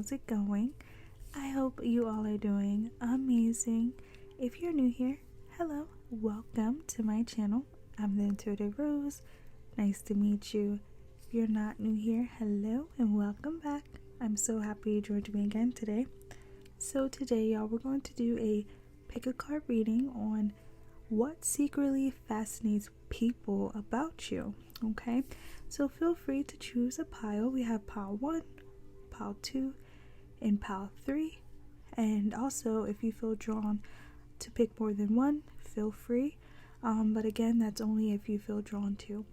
how's it going? I hope you all are doing amazing. If you're new here, hello, welcome to my channel. I'm the Intuitive Rose. Nice to meet you. If you're not new here, hello and welcome back. I'm so happy you joined me again today. So today, y'all, we're going to do a pick a card reading on what secretly fascinates people about you, okay? So feel free to choose a pile. We have pile 1, pile 2, and pile 3. And also, if you feel drawn to pick more than one, feel free. But again, that's only if you feel drawn to,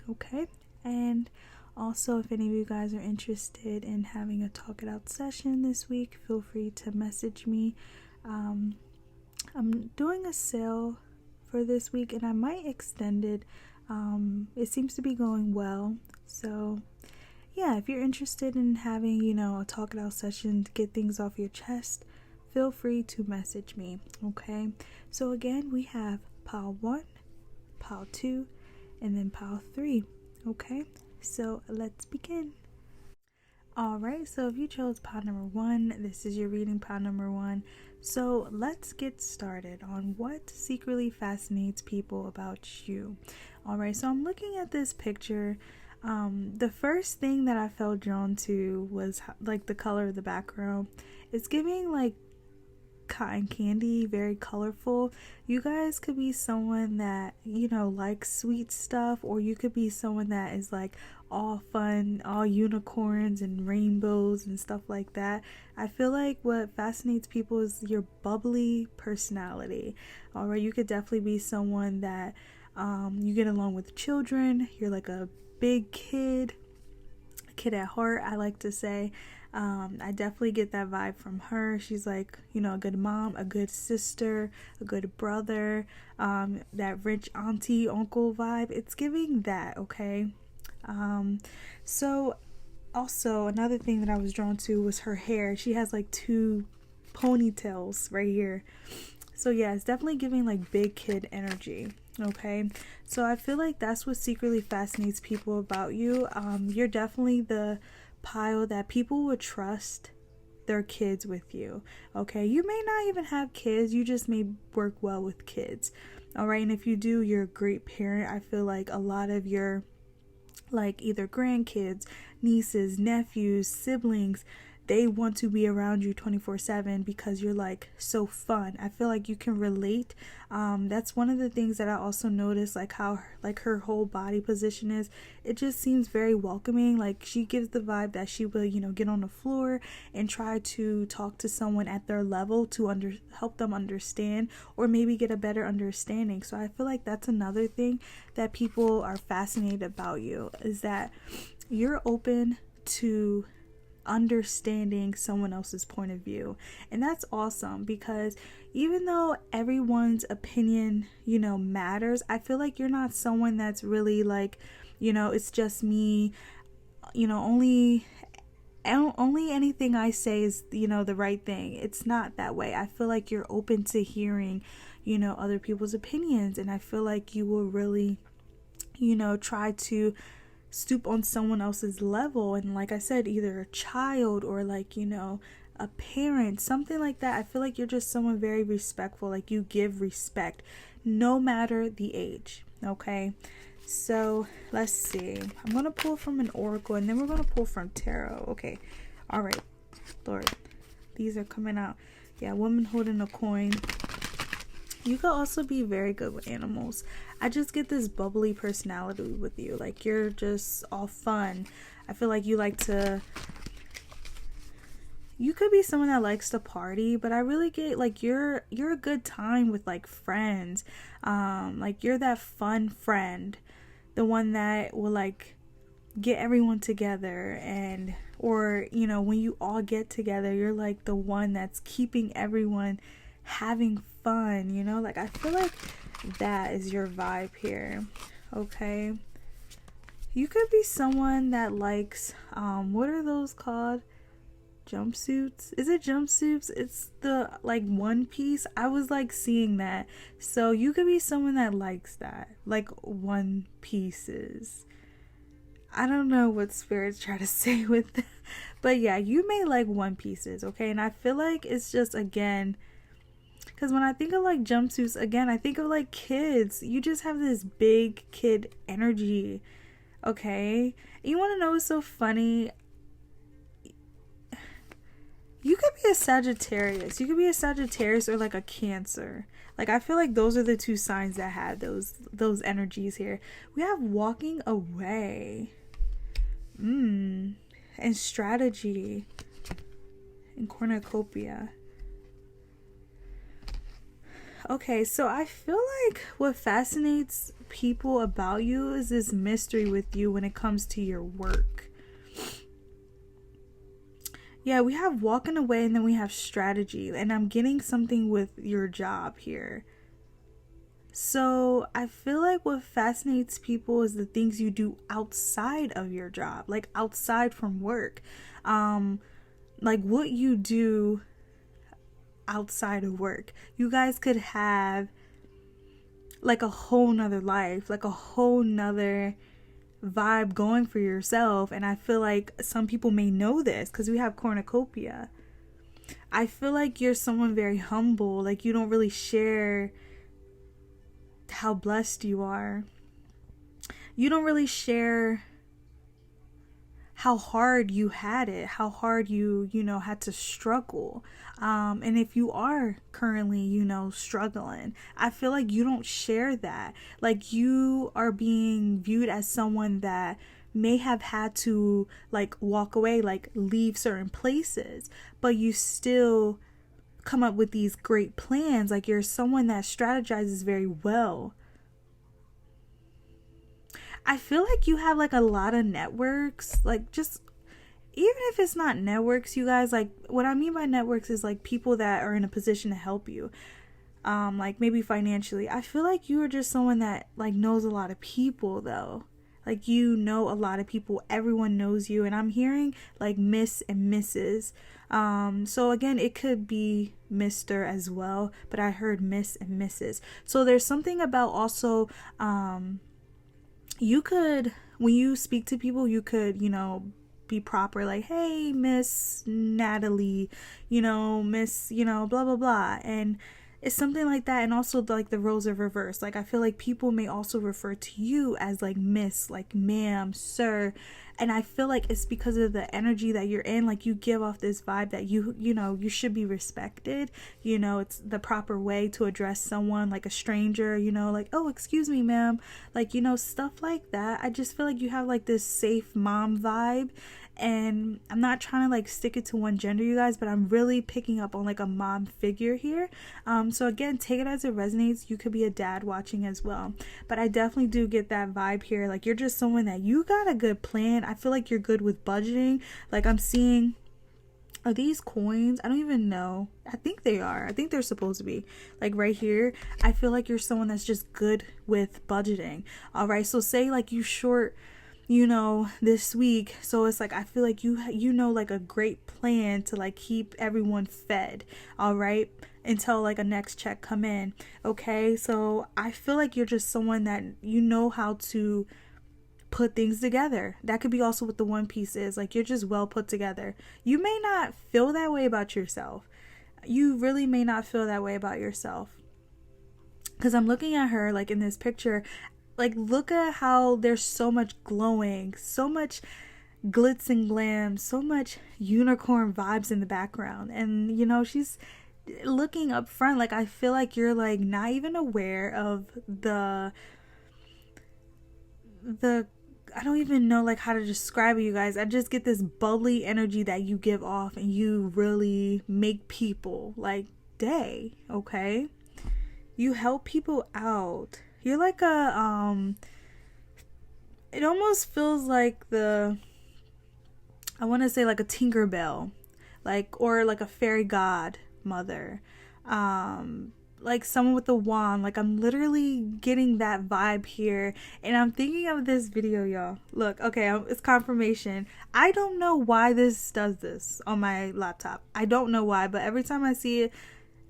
okay? And also, if any of you guys are interested in having a talk it out session this week, feel free to message me. I'm doing a sale for this week and I might extend it. It seems to be going well. So yeah, if you're interested in having, a talk it out session to get things off your chest, feel free to message me, okay? So again, we have pile 1, pile 2, and then pile 3, okay? So let's begin. Alright, so if you chose pile number 1, this is your reading, pile number 1. So let's get started on what secretly fascinates people about you. Alright, so I'm looking at this picture. The first thing that I felt drawn to was like the color of the background. It's giving like cotton candy, very colorful. You guys could be someone that likes sweet stuff, or you could be someone that is like all fun, all unicorns and rainbows and stuff like that. I feel like what fascinates people is your bubbly personality. Alright, you could definitely be someone that you get along with children. You're like a big kid at heart, I like to say. I definitely get that vibe from her. She's like, a good mom, a good sister, a good brother, that rich auntie, uncle vibe. It's giving that, okay? So also another thing that I was drawn to was her hair. She has like 2 ponytails right here. So yeah, it's definitely giving like big kid energy. Okay, so I feel like that's what secretly fascinates people about you. You're definitely the pile that people would trust their kids with you. Okay, you may not even have kids, you just may work well with kids. All right, and if you do, you're a great parent. I feel like a lot of your like either grandkids, nieces, nephews, siblings, they want to be around you 24/7 because you're like so fun. I feel like you can relate. That's one of the things that I also noticed, like how like her whole body position is. It just seems very welcoming. Like she gives the vibe that she will, get on the floor and try to talk to someone at their level to help them understand, or maybe get a better understanding. So I feel like that's another thing that people are fascinated about you, is that you're open to understanding someone else's point of view. And that's awesome, because even though everyone's opinion matters, I feel like you're not someone that's really like it's just me, only anything I say is the right thing. It's not that way. I feel like you're open to hearing other people's opinions, and I feel like you will really try to stoop on someone else's level, and like I said, either a child or like a parent, something like that. I feel like you're just someone very respectful. Like you give respect no matter the age. Okay, so let's see, I'm gonna pull from an oracle and then we're gonna pull from tarot. Okay, all right, Lord, these are coming out. Yeah, woman holding a coin. You could also be very good with animals. I just get this bubbly personality with you. Like you're just all fun. I feel like you could be someone that likes to party, but I really get like you're a good time with like friends. Like you're that fun friend, the one that will like get everyone together, and or when you all get together, you're like the one that's keeping everyone having fun, like I feel like that is your vibe here. Okay, you could be someone that likes what are those called, jumpsuits? Is it jumpsuits? It's the like one piece. I was like seeing that. So you could be someone that likes that, like one pieces. I don't know what spirits try to say with that. But yeah, you may like one pieces, okay? And I feel like it's just, again, because when I think of like jumpsuits, again, I think of like kids. You just have this big kid energy, okay? You want to know what's so funny? You could be a Sagittarius. You could be a Sagittarius or like a Cancer. Like, I feel like those are the two signs that had those energies here. We have walking away. And strategy. And cornucopia. Okay, so I feel like what fascinates people about you is this mystery with you when it comes to your work. Yeah, we have walking away and then we have strategy. And I'm getting something with your job here. So I feel like what fascinates people is the things you do outside of your job. Like outside from work. Like what you do outside of work. You guys could have like a whole nother life. Like a whole nother vibe going for yourself. And I feel like some people may know this because we have cornucopia. I feel like you're someone very humble. Like you don't really share how blessed you are. You don't really share how hard you had it, how hard you had to struggle. And if you are currently, struggling, I feel like you don't share that. Like you are being viewed as someone that may have had to like walk away, like leave certain places, but you still come up with these great plans. Like you're someone that strategizes very well. I feel like you have like a lot of networks, like just even if it's not networks, you guys, like what I mean by networks is like people that are in a position to help you, like maybe financially. I feel like you are just someone that like knows a lot of people though. Like you know a lot of people, everyone knows you, and I'm hearing like Miss and Mrs. So again, it could be Mr. as well, but I heard Miss and Mrs. So there's something about also you could, when you speak to people, you could, be proper, like, hey, Miss Natalie, Miss, blah, blah, blah. And it's something like that. And also, like, the roles are reversed. Like, I feel like people may also refer to you as, like, Miss, like, ma'am, sir. And I feel like it's because of the energy that you're in. Like, you give off this vibe that you should be respected. It's the proper way to address someone, like a stranger, like, oh, excuse me, ma'am. Like, stuff like that. I just feel like you have, like, this safe mom vibe. And I'm not trying to like stick it to one gender, you guys, but I'm really picking up on like a mom figure here. So again, take it as it resonates. You could be a dad watching as well, but I definitely do get that vibe here. Like you're just someone that you got a good plan. I feel like you're good with budgeting. Like I'm seeing, are these coins? I don't even know. I think they are. I think they're supposed to be. Like right here, I feel like you're someone that's just good with budgeting. All right, so say like you short this week, so it's like I feel like you like a great plan to like keep everyone fed, all right, until like a next check come in. Okay, so I feel like you're just someone that how to put things together. That could be also what the one piece is. Like you're just well put together. You may not feel that way about yourself. You really may not feel that way about yourself, because I'm looking at her like in this picture. Like, look at how there's so much glowing, so much glitz and glam, so much unicorn vibes in the background. And, she's looking up front. Like, I feel like you're, like, not even aware of the I don't even know, like, how to describe it, you guys. I just get this bubbly energy that you give off, and you really make people, like, day, okay? You help people out. You're like a, it almost feels like I want to say like a Tinkerbell, like, or like a fairy godmother, like someone with a wand. Like I'm literally getting that vibe here, and I'm thinking of this video, y'all. Look, okay, it's confirmation. I don't know why this does this on my laptop. I don't know why, but every time I see it,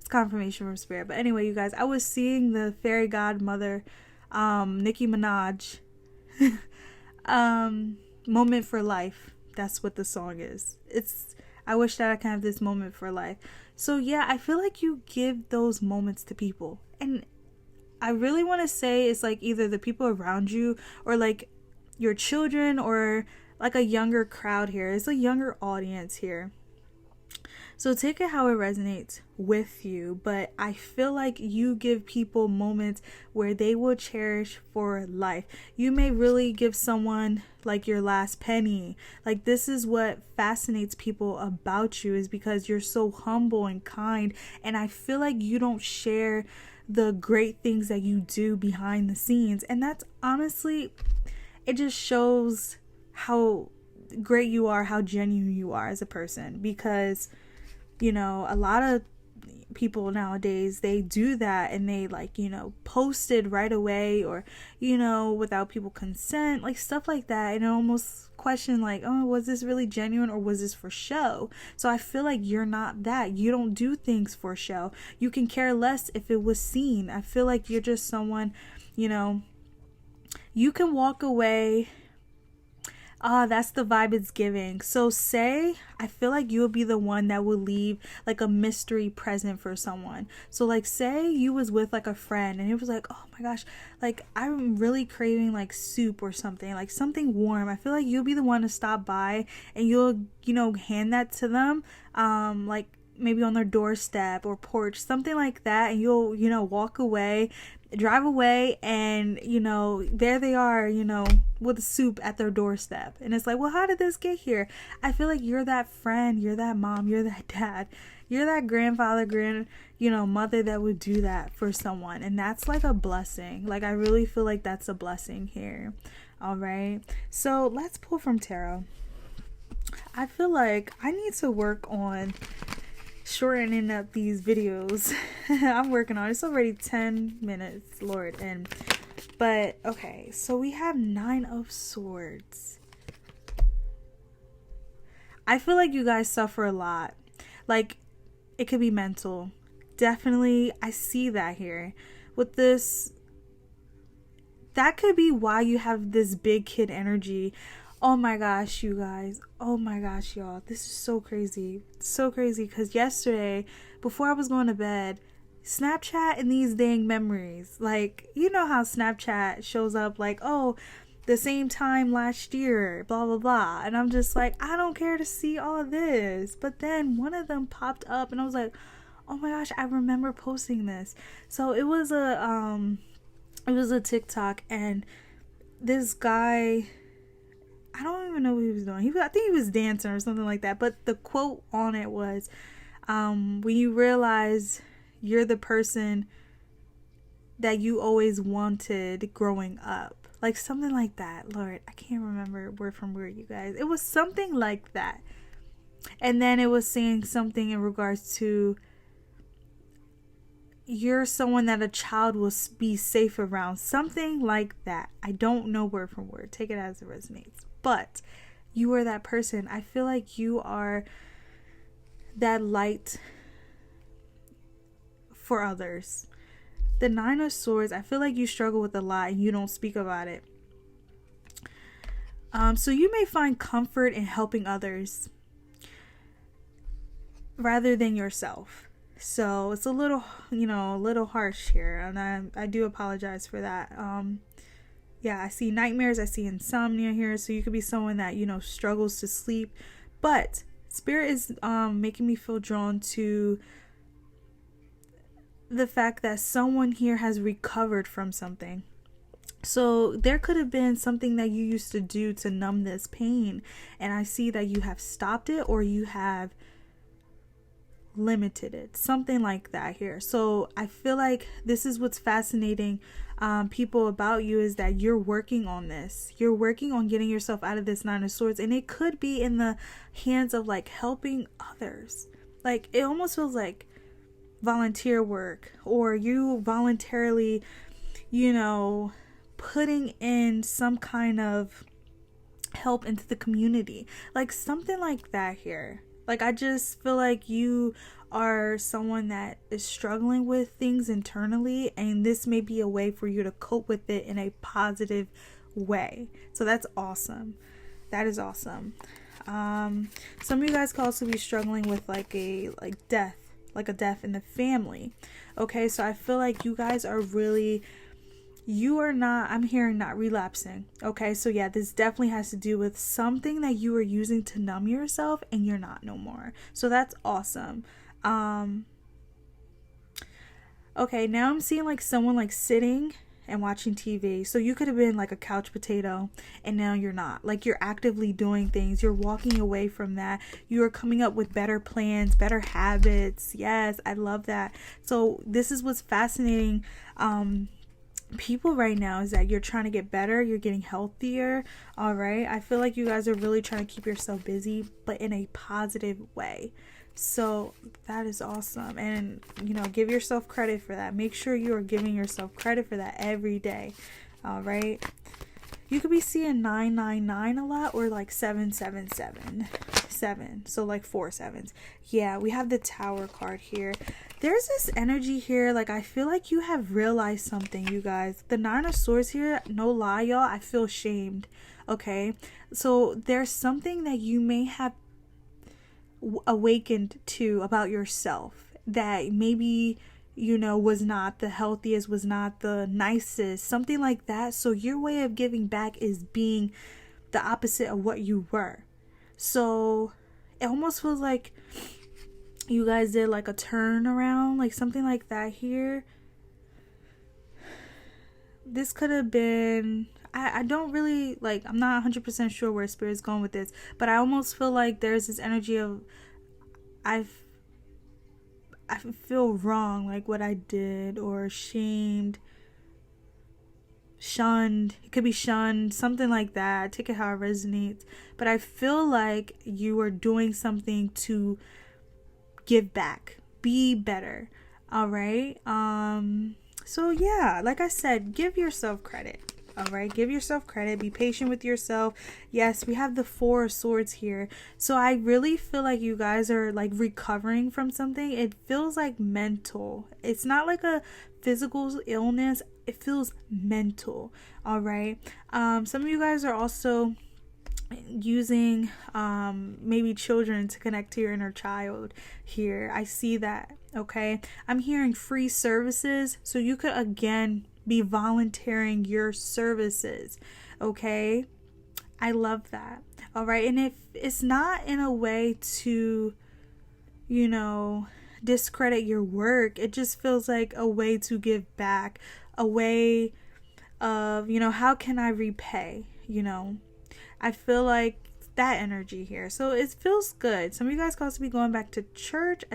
confirmation from spirit. But anyway, you guys, I was seeing the fairy godmother, Nicki Minaj, moment for life. That's what the song is. I wish that I could have this moment for life. So yeah, I feel like you give those moments to people. And I really want to say it's like either the people around you or like your children or like a younger crowd here. It's a younger audience here. So take it how it resonates with you, but I feel like you give people moments where they will cherish for life. You may really give someone like your last penny. Like, this is what fascinates people about you, is because you're so humble and kind, and I feel like you don't share the great things that you do behind the scenes. And that's honestly, it just shows how great you are, how genuine you are as a person, because you know, a lot of people nowadays, they do that and they like, you know, posted right away or, you know, without people consent, like stuff like that. And I almost question like, oh, was this really genuine or was this for show? So I feel like you're not that. You don't do things for show. You can care less if it was seen. I feel like you're just someone, you know, you can walk away. That's the vibe it's giving. So say, I feel like you'll be the one that will leave like a mystery present for someone. So like say you was with like a friend and it was like, oh my gosh, like I'm really craving like soup or something, like something warm. I feel like you'll be the one to stop by and you'll, you know, hand that to them, like maybe on their doorstep or porch, something like that, and you'll, you know, drive away, and you know, there they are, you know, with soup at their doorstep. And it's like, well, how did this get here? I feel like you're that friend, you're that mom, you're that dad, you're that grandfather, mother that would do that for someone. And that's like a blessing. Like, I really feel like that's a blessing here. All right, so let's pull from tarot. I feel like I need to work on shortening up these videos. I'm working on it. It's already 10 minutes, Lord. But okay, so we have 9 of Swords. I feel like you guys suffer a lot. Like, it could be mental. Definitely, I see that here. With this, that could be why you have this big kid energy. Oh my gosh, you guys. Oh my gosh, y'all. This is so crazy. So crazy, because yesterday, before I was going to bed, Snapchat and these dang memories. Like, you know how Snapchat shows up like, oh, the same time last year, blah, blah, blah. And I'm just like, I don't care to see all of this. But then one of them popped up and I was like, oh my gosh, I remember posting this. So it was a TikTok, and this guy, I don't even know what he was doing. I think he was dancing or something like that. But the quote on it was, when you realize you're the person that you always wanted growing up. Like something like that. Lord, I can't remember word from word, you guys. It was something like that. And then it was saying something in regards to, you're someone that a child will be safe around. Something like that. I don't know word from word. Take it as it resonates. But you are that person. I feel like you are that light for others. The 9 of Swords, I feel like you struggle with a lot and you don't speak about it. So you may find comfort in helping others rather than yourself. So it's a little harsh here, and I do apologize for that. Yeah, I see nightmares, I see insomnia here, so you could be someone that, struggles to sleep. But Spirit is making me feel drawn to the fact that someone here has recovered from something. So there could have been something that you used to do to numb this pain, and I see that you have stopped it or you have limited it, something like that here. So I feel like this is what's fascinating people about you, is that you're working on this. You're working on getting yourself out of this 9 of Swords, and it could be in the hands of like helping others. Like, it almost feels like volunteer work, or you voluntarily, putting in some kind of help into the community, like something like that here. Like, I just feel like you are someone that is struggling with things internally, and this may be a way for you to cope with it in a positive way. So that's awesome. That is awesome. Some of you guys could also be struggling with like a death in the family. Okay, so I feel like you guys are really, you are not, I'm hearing not relapsing. Okay, so yeah, this definitely has to do with something that you were using to numb yourself and you're not no more. So that's awesome. Okay, now I'm seeing like someone like sitting and watching TV. So you could have been like a couch potato and now you're not. Like you're actively doing things. You're walking away from that. You are coming up with better plans, better habits. Yes, I love that. So this is what's fascinating people right now, is that you're trying to get better, you're getting healthier. All right, I feel like you guys are really trying to keep yourself busy, but in a positive way. So that is awesome, and you know, give yourself credit for that. Make sure you are giving yourself credit for that every day. All right, you could be seeing 999 a lot, or like 777, so like 4 sevens. Yeah, we have the Tower card here. There's this energy here, like I feel like you have realized something, you guys. The 9 of Swords here, no lie, y'all, I feel shamed. Okay, so there's something that you may have awakened to about yourself that maybe, you know, was not the healthiest, was not the nicest, something like that. So your way of giving back is being the opposite of what you were. So it almost feels like you guys did like a turnaround, like something like that here. This could have been, I don't really, like, I'm not 100% sure where Spirit's going with this, but I almost feel like there's this energy of I feel wrong, like what I did, or shamed, shunned. It could be shunned, something like that. Take it how it resonates. But I feel like you are doing something to give back, be better. All right. So yeah, like I said, give yourself credit. All right, give yourself credit, be patient with yourself. Yes, we have the 4 of Swords here. So I really feel like you guys are like recovering from something. It feels like mental. It's not like a physical illness. It feels mental. All right. Some of you guys are also using maybe children to connect to your inner child here. I see that. Okay, I'm hearing free services, so you could again be volunteering your services. Okay, I love that. All right, and if it's not in a way to, you know, discredit your work, it just feels like a way to give back, a way of, you know, how can I repay, you know. I feel like that energy here. So it feels good. Some of you guys could also be going back to church.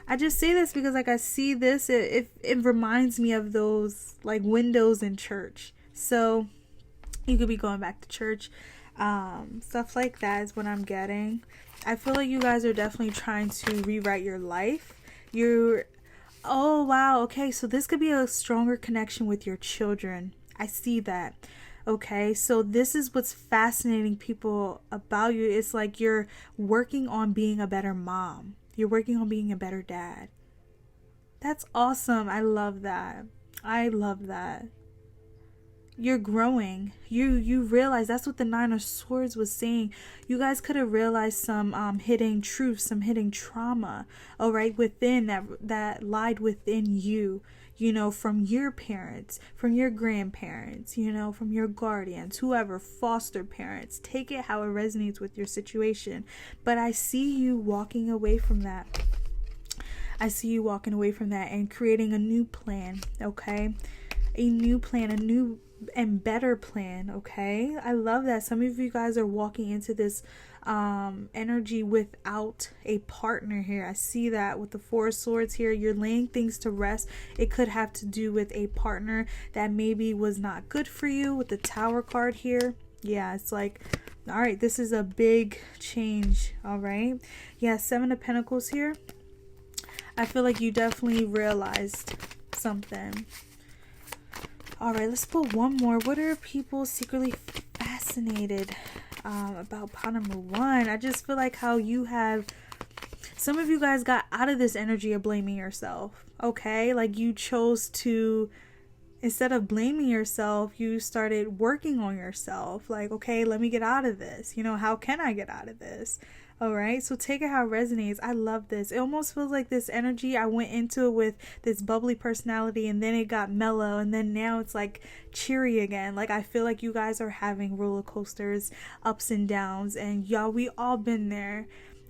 I just say this because like I see this, it reminds me of those like windows in church. So you could be going back to church. Stuff like that is what I'm getting. I feel like you guys are definitely trying to rewrite your life. Oh wow, okay, so this could be a stronger connection with your children. I see that. Okay, so this is what's fascinating people about you. It's like you're working on being a better mom. You're working on being a better dad. That's awesome. I love that. I love that. You're growing. You realize that's what the 9 of Swords was saying. You guys could have realized some hidden truth, some hidden trauma, all right, within that lied within you. You know, from your parents, from your grandparents, you know, from your guardians, whoever, foster parents. Take it how it resonates with your situation. But I see you walking away from that. I see you walking away from that and creating a new plan, okay? A new plan, a new and better plan, okay? I love that. Some of you guys are walking into this energy without a partner here. I see that with the 4 of Swords here. You're laying things to rest. It could have to do with a partner that maybe was not good for you with the Tower card here. Yeah, it's like, all right, this is a big change, all right? Yeah, 7 of Pentacles here. I feel like you definitely realized something. All right, let's put one more. What are people secretly fascinated about pot number 1? I just feel like how you have, some of you guys got out of this energy of blaming yourself, okay? Like you chose to instead of blaming yourself, you started working on yourself. Like, okay, let me get out of this. How can I get out of this? All right, so take it how it resonates. I love this. It almost feels like this energy, I went into it with this bubbly personality, and then it got mellow, and then now it's like cheery again. Like, I feel like you guys are having roller coasters, ups and downs, and y'all, we all been there.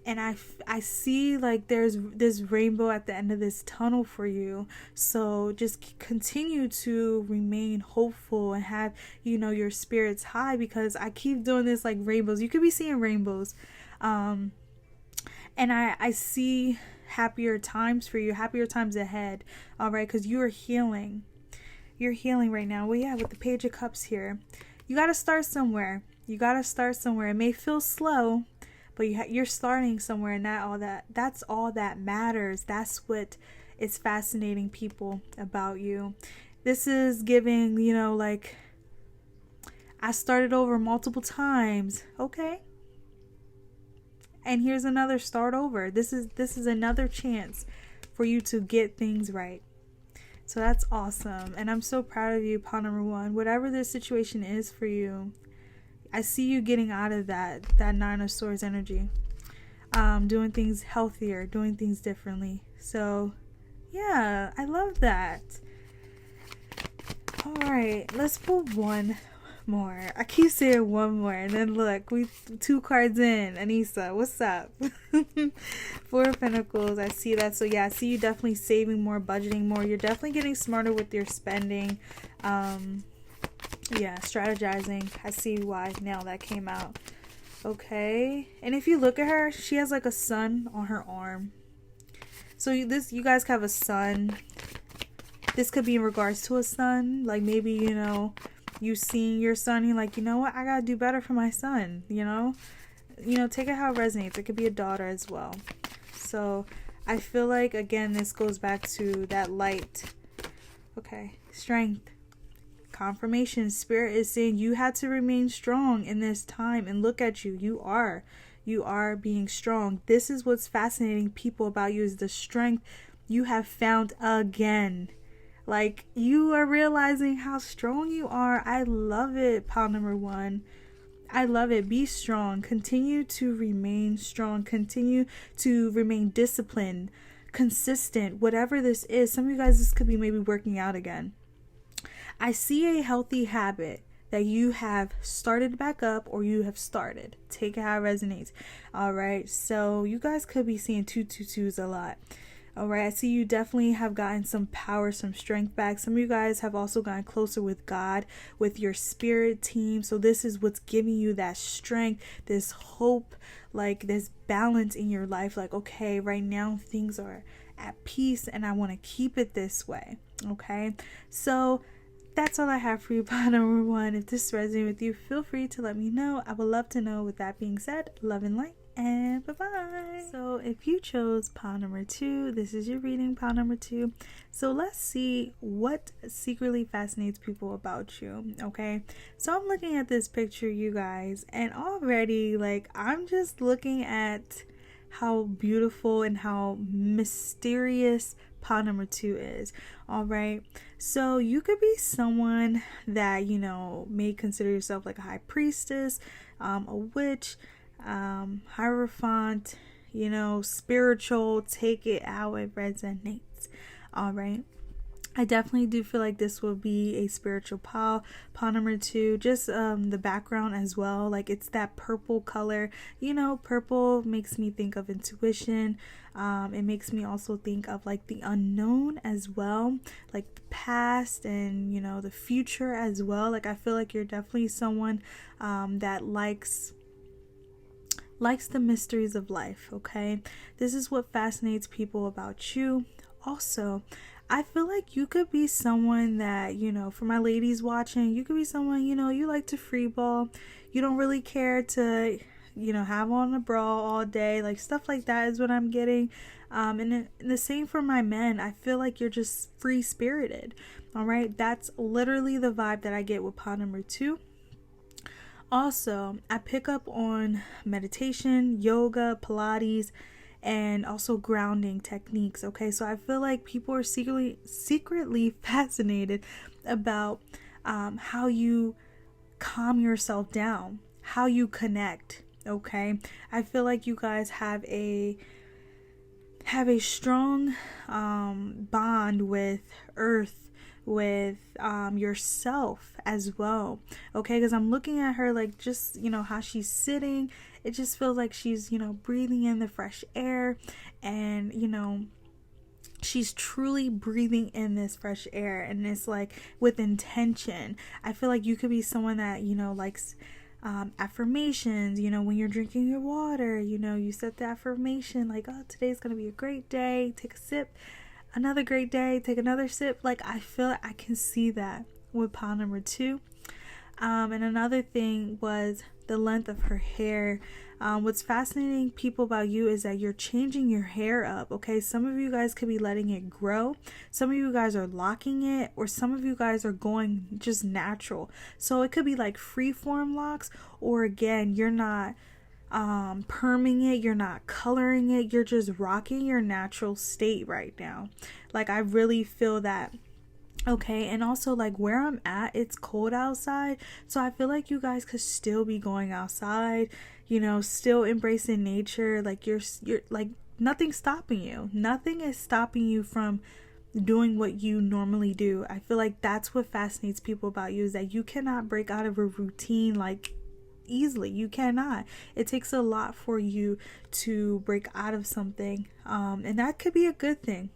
And I see like there's this rainbow at the end of this tunnel for you. So just continue to remain hopeful and have, your spirits high, because I keep doing this like rainbows. You could be seeing rainbows. And I see happier times for you, happier times ahead. All right, because you are healing. You're healing right now. Well, yeah, with the Page of Cups here, you got to start somewhere. It may feel slow, but you're starting somewhere, and that's all that matters. That's what is fascinating people about you. This is giving, like, I started over multiple times. Okay. And here's another start over. This is another chance for you to get things right. So that's awesome. And I'm so proud of you, pawn number 1. Whatever this situation is for you, I see you getting out of that Nine of Swords energy. Doing things healthier, doing things differently. So, yeah, I love that. All right, let's pull one more. I keep saying one more, and then look, we 2 cards in. Anissa, what's up? 4 of Pentacles. I see that. So yeah, I see you definitely saving more, budgeting more. You're definitely getting smarter with your spending. Yeah, strategizing. I see why now that came out. Okay, and if you look at her, she has like a sun on her arm. So you guys have a sun. This could be in regards to a son. Like, maybe, you seeing your son, you're like, you know what, I gotta do better for my son. Take it how it resonates. It could be a daughter as well. So I feel like, again, this goes back to that light. Okay, strength. Confirmation. Spirit is saying you had to remain strong in this time, and look at you. You are being strong. This is what's fascinating people about you, is the strength you have found again. Like, you are realizing how strong you are. I love it, pawn number 1. I love it. Be strong. Continue to remain strong. Continue to remain disciplined, consistent, whatever this is. Some of you guys, this could be maybe working out again. I see a healthy habit that you have started back up, or you have started. Take it how it resonates. All right. So you guys could be seeing 222s a lot. All right. I see you definitely have gotten some power, some strength back. Some of you guys have also gotten closer with God, with your spirit team. So this is what's giving you that strength, this hope, like this balance in your life. Like, okay, right now things are at peace, and I want to keep it this way. Okay. So that's all I have for you, pawn number 1. If this resonates with you, feel free to let me know. I would love to know. With that being said, love and light, and bye-bye. So if you chose pawn number 2, this is your reading, pawn number 2. So let's see what secretly fascinates people about you. Okay, so I'm looking at this picture, you guys, and already, like, I'm just looking at how beautiful and how mysterious pawn number 2 is. All right, so you could be someone that, may consider yourself like a high priestess, a witch, hierophant, spiritual. Take it how it resonates. All right, I definitely do feel like this will be a spiritual pawn number 2. Just the background as well, like, it's that purple color. Purple makes me think of intuition. It makes me also think of like the unknown as well, like the past and the future as well. Like, I feel like you're definitely someone that likes the mysteries of life. Okay, this is what fascinates people about you. Also, I feel like you could be someone that, for my ladies watching, you could be someone, you like to free ball. You don't really care to, have on a bra all day. Like, stuff like that is what I'm getting. And the same for my men. I feel like you're just free spirited. All right. That's literally the vibe that I get with pawn number 2. Also, I pick up on meditation, yoga, Pilates, and also grounding techniques. Okay, so I feel like people are secretly fascinated about how you calm yourself down, how you connect. Okay, I feel like you guys have a strong bond with earth, with yourself as well. Okay, because I'm looking at her, like, just, you know, how she's sitting, it just feels like she's, you know, breathing in the fresh air, and, you know, she's truly breathing in this fresh air, and it's like with intention. I feel like you could be someone that, you know, likes affirmations. You know, when you're drinking your water, you know, you set the affirmation like, oh, today's gonna be a great day, take a sip. Another great day, take another sip. Like, I feel like I can see that with pile number 2. And another thing was the length of her hair. What's fascinating people about you is that you're changing your hair up. Okay, some of you guys could be letting it grow, some of you guys are locking it, or some of you guys are going just natural. So it could be like freeform locks, or again, you're not perming it, you're not coloring it, you're just rocking your natural state right now. Like, I really feel that. Okay, and also, like, where I'm at, it's cold outside, so I feel like you guys could still be going outside, you know, still embracing nature. Like, you're like, nothing's stopping you. Nothing is stopping you from doing what you normally do. I feel like that's what fascinates people about you, is that you cannot break out of a routine like easily. You cannot. It takes a lot for you to break out of something, and that could be a good thing.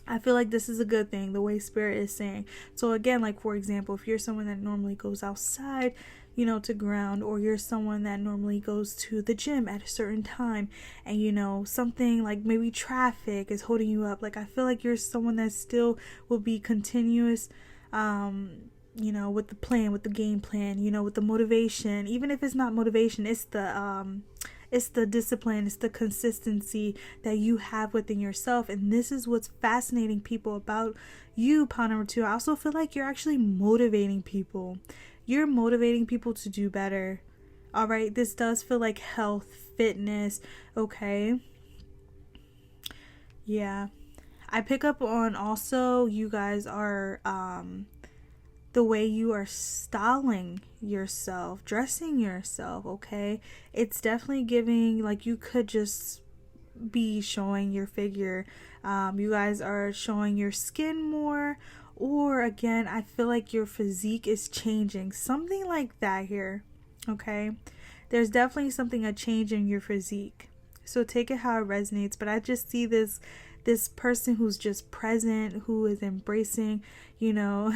I feel like this is a good thing, the way Spirit is saying. So again, like, for example, if you're someone that normally goes outside, you know, to ground, or you're someone that normally goes to the gym at a certain time, and, you know, something like maybe traffic is holding you up, like, I feel like you're someone that still will be continuous, you know, with the plan, with the game plan, you know, with the motivation. Even if it's not motivation, it's the discipline, it's the consistency that you have within yourself. And this is what's fascinating people about you, pile number 2. I also feel like you're actually motivating people. You're motivating people to do better. All right, this does feel like health, fitness. Okay, yeah, I pick up on also you guys are the way you are styling yourself, dressing yourself. Okay, it's definitely giving like you could just be showing your figure. You guys are showing your skin more, or again, I feel like your physique is changing, something like that here. Okay, there's definitely something, a change in your physique, so take it how it resonates. But I just see this person who's just present, who is embracing, you know,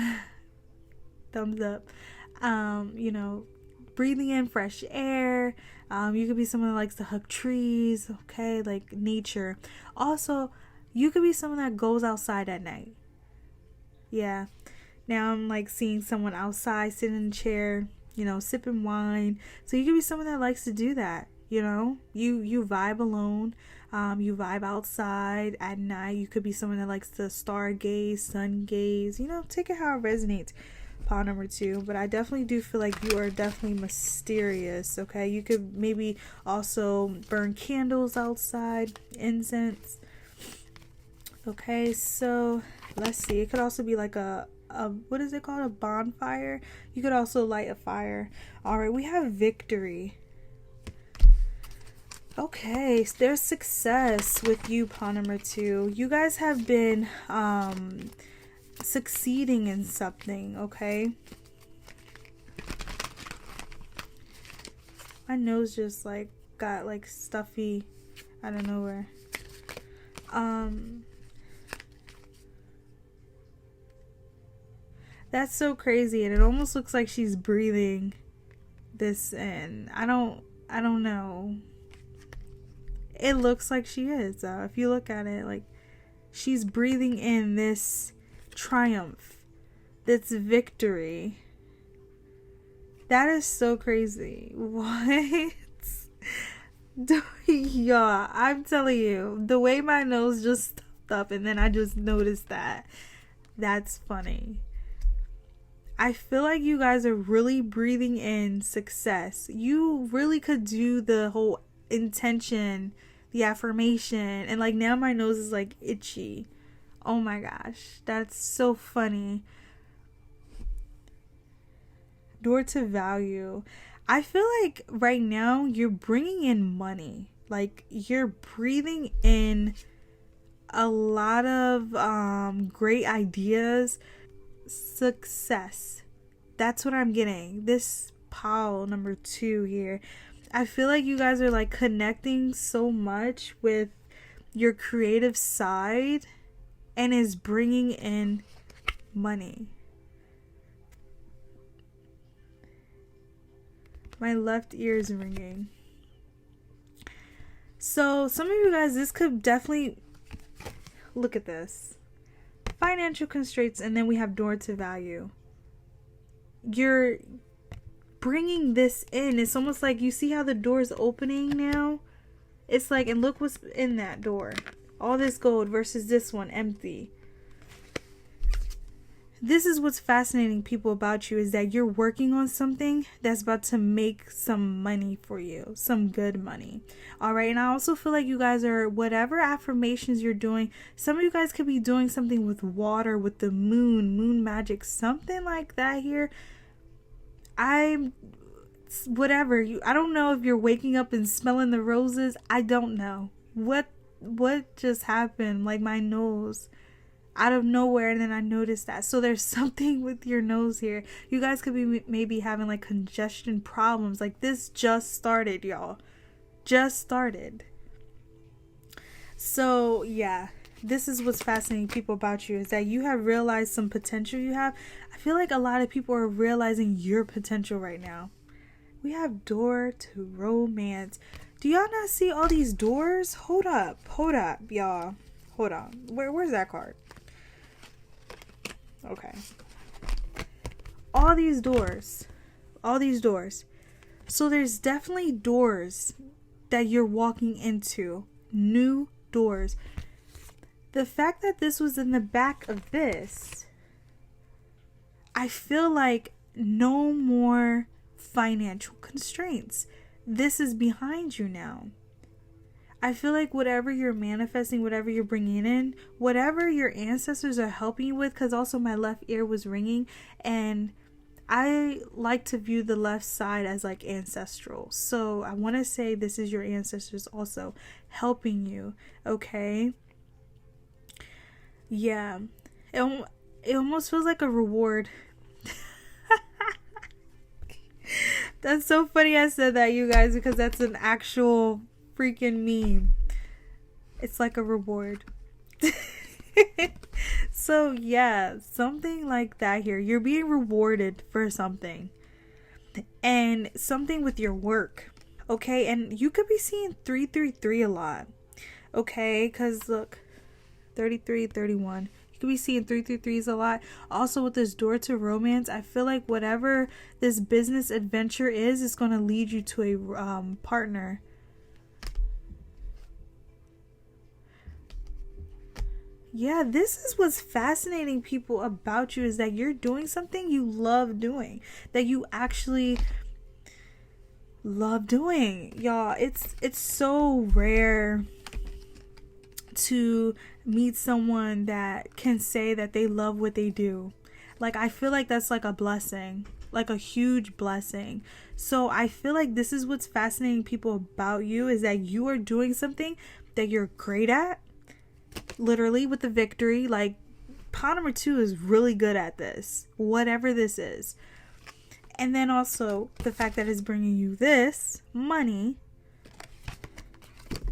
thumbs up, you know, breathing in fresh air. You could be someone that likes to hug trees, okay, like nature. Also, you could be someone that goes outside at night. Yeah, now I'm like seeing someone outside sitting in a chair, you know, sipping wine. So you could be someone that likes to do that. You know, you vibe alone, you vibe outside at night. You could be someone that likes to stargaze, sun gaze, you know, take it how it resonates, pile number 2. But I definitely do feel like you are definitely mysterious. Okay, you could maybe also burn candles outside, incense. Okay, so let's see, it could also be like a what is it called, a bonfire. You could also light a fire. All right, we have victory. Okay, so there's success with you, pawn number 2. You guys have been succeeding in something. Okay, my nose just like got like stuffy out of nowhere. That's so crazy, and it almost looks like she's breathing this in. I don't know. It looks like she is. If you look at it, like, she's breathing in this triumph, this victory. That is so crazy. What? Yeah, I'm telling you, the way my nose just stuffed up and then I just noticed that. That's funny. I feel like you guys are really breathing in success. You really could do the whole intention, the affirmation, and like now my nose is like itchy. Oh my gosh, that's so funny. Door to value. I feel like right now you're bringing in money. Like you're breathing in a lot of great ideas, success. That's what I'm getting. This pile number 2 here. I feel like you guys are like connecting so much with your creative side and is bringing in money. My left ear is ringing. So some of you guys, this could definitely, look at this. Financial constraints, and then we have door to value. You're bringing this in. It's almost like you see how the door is opening now? It's like, and look what's in that door. All this gold versus this one empty. This is what's fascinating people about you, is that you're working on something that's about to make some money for you, some good money. All right. And I also feel like you guys are, whatever affirmations you're doing, some of you guys could be doing something with water, with the moon magic, something like that here. I don't know if you're waking up and smelling the roses. I don't know what just happened. Like my nose out of nowhere, and then I noticed that. So there's something with your nose here. You guys could be maybe having like congestion problems. Like this just started, y'all. Just started. So yeah, this is what's fascinating people about you, is that you have realized some potential you have. I feel like a lot of people are realizing your potential right now. We have door to romance. Do y'all not see all these doors? Hold up, y'all. Hold on. Where's that card? Okay. All these doors. So there's definitely doors that you're walking into. New doors. The fact that this was in the back of this, I feel like no more financial constraints. This is behind you now. I feel like whatever you're manifesting, whatever you're bringing in, whatever your ancestors are helping you with, because also my left ear was ringing, and I like to view the left side as like ancestral. So I want to say this is your ancestors also helping you, okay? Yeah. It almost feels like a reward. That's so funny I said that, you guys, because that's an actual freaking meme. It's like a reward. So yeah, something like that here. You're being rewarded for something, and something with your work, okay? And you could be seeing 333 a lot, okay? Because look, 33, 31. You could be seeing 333s a lot. Also with this door to romance, I feel like whatever this business adventure is going to lead you to a partner. Yeah, this is what's fascinating people about you, is that you're doing something you love doing, that you actually love doing. Y'all, it's so rare to meet someone that can say that they love what they do. Like, I feel like that's like a blessing, like a huge blessing. So I feel like this is what's fascinating people about you, is that you are doing something that you're great at. Literally with the victory, like pile number 2 is really good at this, whatever this is. And then also the fact that it's bringing you this money,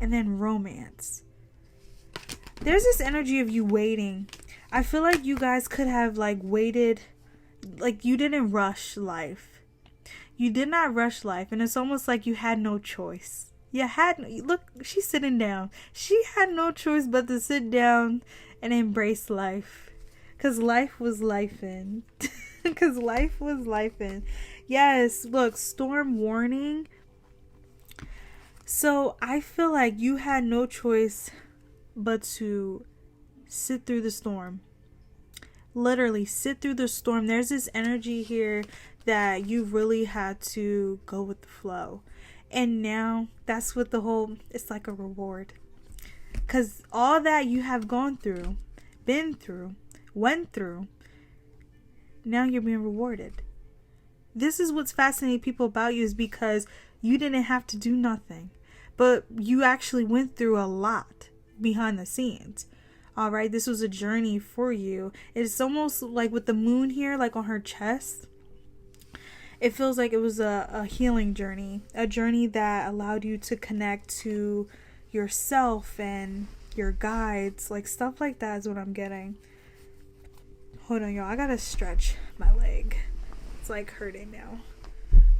and then romance. There's this energy of you waiting. I feel like you guys could have like waited, like you didn't rush life. You did not rush life, and it's almost like you had no choice. Look, she's sitting down. She had no choice but to sit down and embrace life. Because life was lifing. Yes, look, storm warning. So I feel like you had no choice but to sit through the storm. Literally, sit through the storm. There's this energy here that you really had to go with the flow. And now that's what it's like a reward. Because all that you have gone through, been through, went through, now you're being rewarded. This is what's fascinating people about you, is because you didn't have to do nothing. But you actually went through a lot behind the scenes. All right, this was a journey for you. It's almost like with the moon here, like on her chest. It feels like it was a healing journey. A journey that allowed you to connect to yourself and your guides. Like stuff like that is what I'm getting. Hold on, y'all. I gotta stretch my leg. It's like hurting now.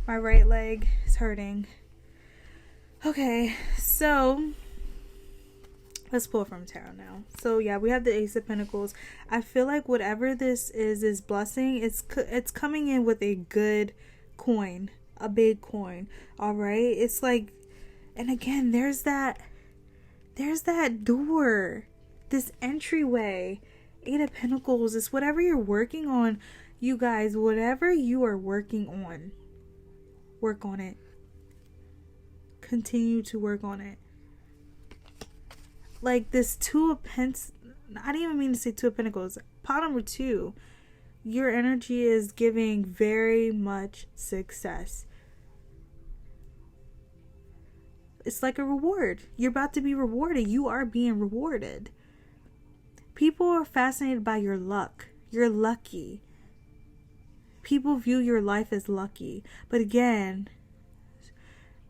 My right leg is hurting. Okay, so let's pull from tarot now. So yeah, we have the Ace of Pentacles. I feel like whatever this is blessing. It's coming in with a good coin, a big coin. All right, it's like, and again, there's that door, this entryway. Eight of Pentacles. It's whatever you're working on, you guys. Whatever you are working on, work on it. Continue to work on it. Like this Two of Pentacles. I didn't even mean to say Two of Pentacles. Pot number 2. Your energy is giving very much success. It's like a reward. You're about to be rewarded. You are being rewarded. People are fascinated by your luck. You're lucky. People view your life as lucky. But again,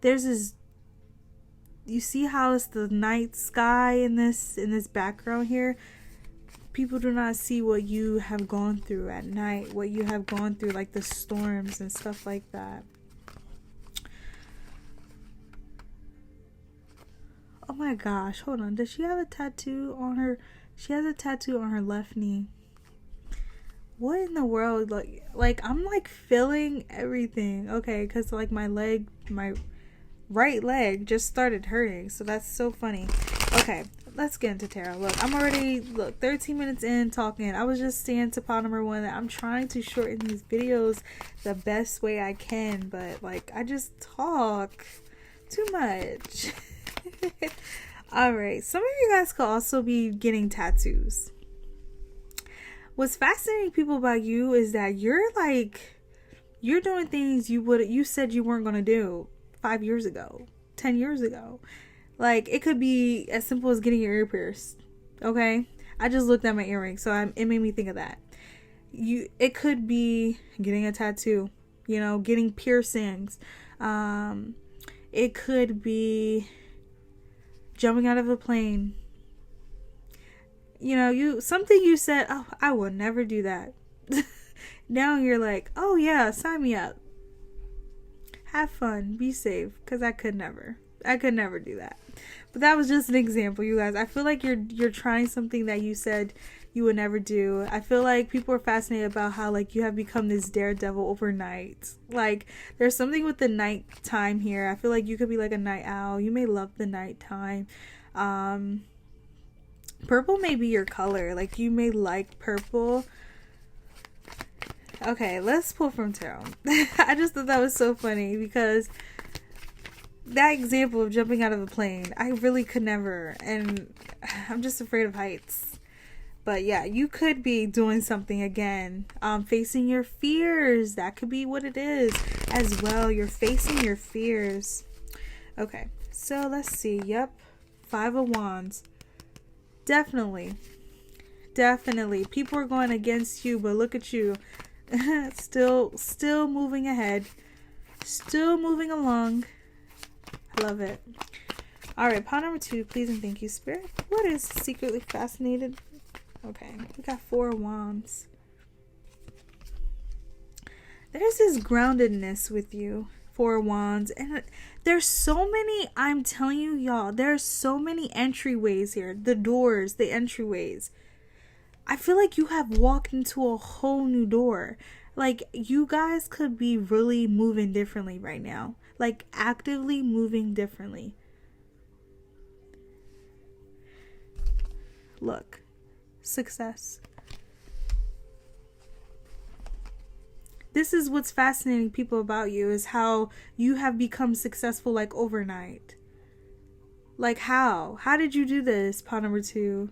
there's this, you see how it's the night sky in this background here? People do not see what you have gone through at night, what you have gone through, like the storms and stuff like that. Oh my gosh, hold on. Does she have a tattoo on her? She has a tattoo on her left knee. What in the world? Like I'm like feeling everything. Okay, because like my right leg just started hurting. So that's so funny. Okay, let's get into tarot. Look, I'm already 13 minutes in talking. I was just saying to pot number 1 that I'm trying to shorten these videos the best way I can, but like I just talk too much. Alright, some of you guys could also be getting tattoos. What's fascinating people about you is that you're doing things you said you weren't going to do 5 years ago, 10 years ago. Like, it could be as simple as getting your ear pierced. Okay? I just looked at my earring, so it made me think of that. It could be getting a tattoo, getting piercings. It could be jumping out of a plane. Something you said, oh, I will never do that. Now you're like, oh yeah, sign me up. Have fun, be safe, because I could never do that. But that was just an example, you guys. I feel like you're trying something that you said you would never do. I feel like people are fascinated about how like you have become this daredevil overnight. Like there's something with the night time here. I feel like you could be like a night owl. You may love the nighttime. Purple may be your color. Like you may like purple. Okay, let's pull from tarot. I just thought that was so funny because that example of jumping out of a plane, I really could never, and I'm just afraid of heights. But yeah, you could be doing something again, facing your fears. That could be what it is as well. You're facing your fears. Okay, so let's see. Yep, 5 of Wands. Definitely. People are going against you, but look at you. still moving ahead. Still moving along. I love it. Alright, pot number 2, please and thank you, Spirit. What is secretly fascinated? Okay, we got 4 of Wands. There's this groundedness with you. 4 of Wands. And there's so many, I'm telling you, y'all, there's so many entryways here. The doors, the entryways. I feel like you have walked into a whole new door. Like, you guys could be really moving differently right now. Like, actively moving differently. Look. Success. This is what's fascinating people about you, is how you have become successful like overnight. Like how? How did you do this, pawn number 2?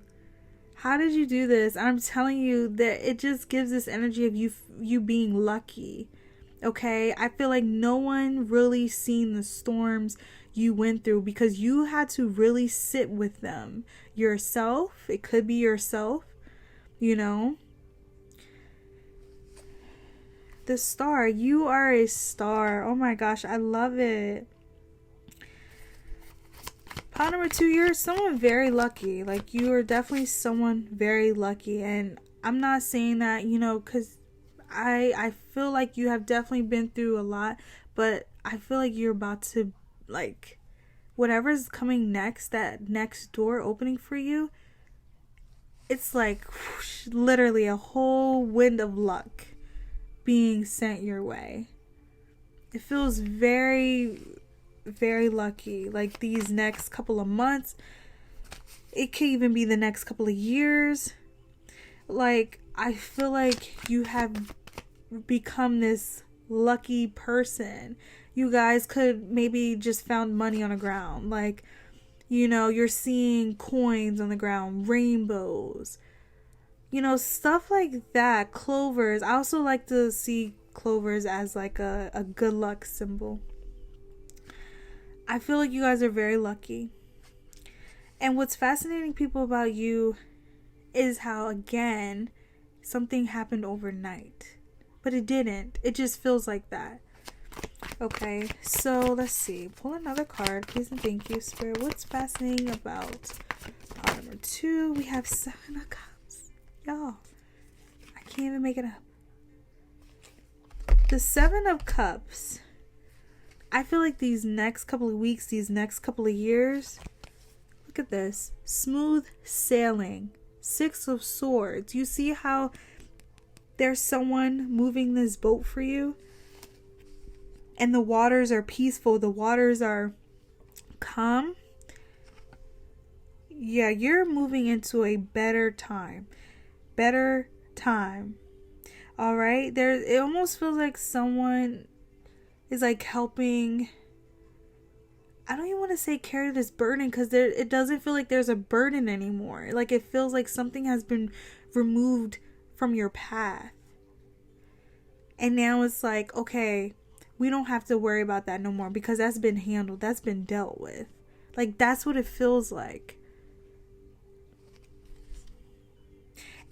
How did you do this? I'm telling you that it just gives this energy of you being lucky. Okay? I feel like no one really seen the storms you went through because you had to really sit with them yourself. It could be yourself, you know. The star, you are a star. Oh my gosh, I love it. Pawn number 2, you're someone very lucky. Like, you are definitely someone very lucky. And I'm not saying that, you know, because I feel like you have definitely been through a lot, but I feel like you're about to, like, whatever's coming next, that next door opening for you, it's like whoosh, literally a whole wind of luck being sent your way. It feels very, very lucky. Like these next couple of months, it could even be the next couple of years. Like, I feel like you have become this lucky person. You guys could maybe just found money on the ground. Like, you know, you're seeing coins on the ground, rainbows, you know, stuff like that. Clovers. I also like to see clovers as like a good luck symbol. I feel like you guys are very lucky. And what's fascinating people about you is how, again, something happened overnight. But it didn't. It just feels like that. Okay, so let's see. Pull another card, please and thank you, Spirit. What's fascinating about card number 2? We have 7 of Cups. Y'all, I can't even make it up. The 7 of Cups. I feel like these next couple of weeks, these next couple of years, look at this. Smooth sailing. 6 of Swords. You see how there's someone moving this boat for you? And the waters are peaceful. The waters are calm. Yeah, you're moving into a better time. Better time. All right? It almost feels like someone is like helping. I don't even want to say carry this burden, because it doesn't feel like there's a burden anymore. Like, it feels like something has been removed from your path. And now it's like, okay, we don't have to worry about that no more, because that's been handled. That's been dealt with. Like, that's what it feels like.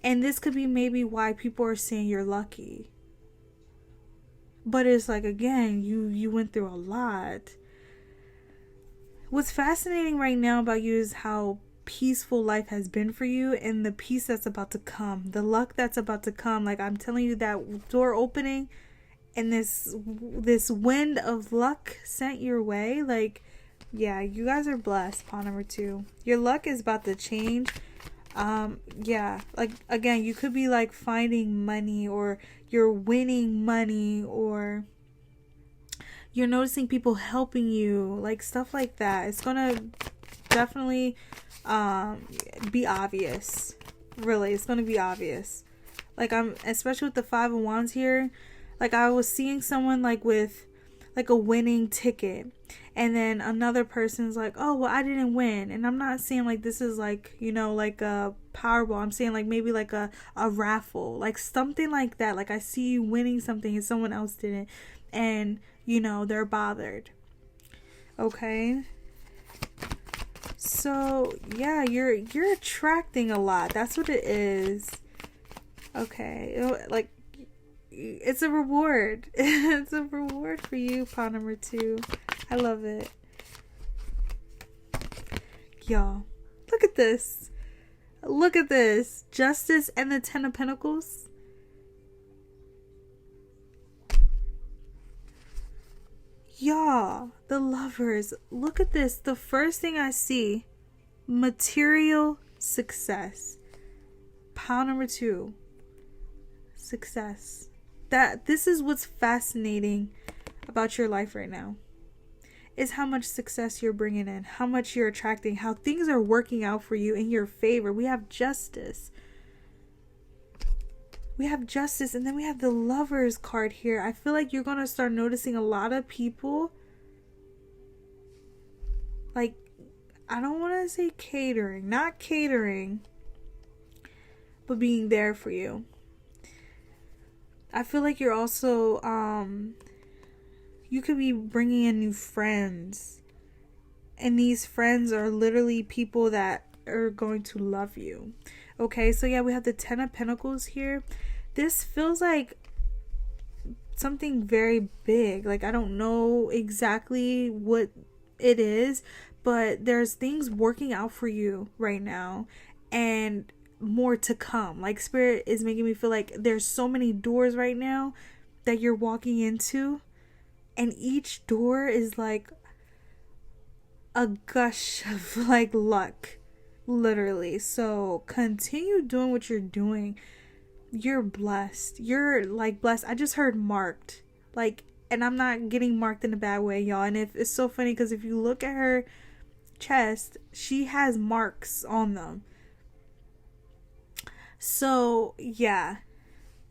And this could be maybe why people are saying you're lucky. But it's like, again, you went through a lot. What's fascinating right now about you is how peaceful life has been for you, and the peace that's about to come. The luck that's about to come. Like, I'm telling you, that door opening and this wind of luck sent your way. Like, yeah, you guys are blessed, pawn number 2. Your luck is about to change. Yeah, like, again, you could be like finding money, or you're winning money, or you're noticing people helping you, like stuff like that. It's gonna definitely be obvious. Really, it's gonna be obvious. Like, especially with the 5 of Wands here, like, I was seeing someone like with like a winning ticket, and then another person's like, oh, well, I didn't win. And I'm not saying like this is like, you know, like a Powerball. I'm saying like maybe like a raffle, like something like that. Like, I see you winning something and someone else didn't, and you know, they're bothered. Okay, so yeah, you're attracting a lot. That's what it is. Okay, like, it's a reward. It's a reward for you, pawn number 2. I love it. Y'all, look at this. Look at this. Justice and the 10 of Pentacles. Y'all, the Lovers. Look at this. The first thing I see, material success. Pawn number 2. Success. This is what's fascinating about your life right now, is how much success you're bringing in, how much you're attracting, how things are working out for you in your favor. We have Justice. We have Justice, and then we have the Lovers card here. I feel like you're going to start noticing a lot of people, like, I don't want to say not catering, but being there for you. I feel like you're also, you could be bringing in new friends. And these friends are literally people that are going to love you. Okay, so yeah, we have the Ten of Pentacles here. This feels like something very big. Like, I don't know exactly what it is, but there's things working out for you right now. And more to come. Like, Spirit is making me feel like there's so many doors right now that you're walking into, and each door is like a gush of like luck, literally. So continue doing what you're doing. You're blessed. You're like blessed. I just heard marked, like, and I'm not getting marked in a bad way, y'all. And if it's so funny because if you look at her chest, she has marks on them. So yeah,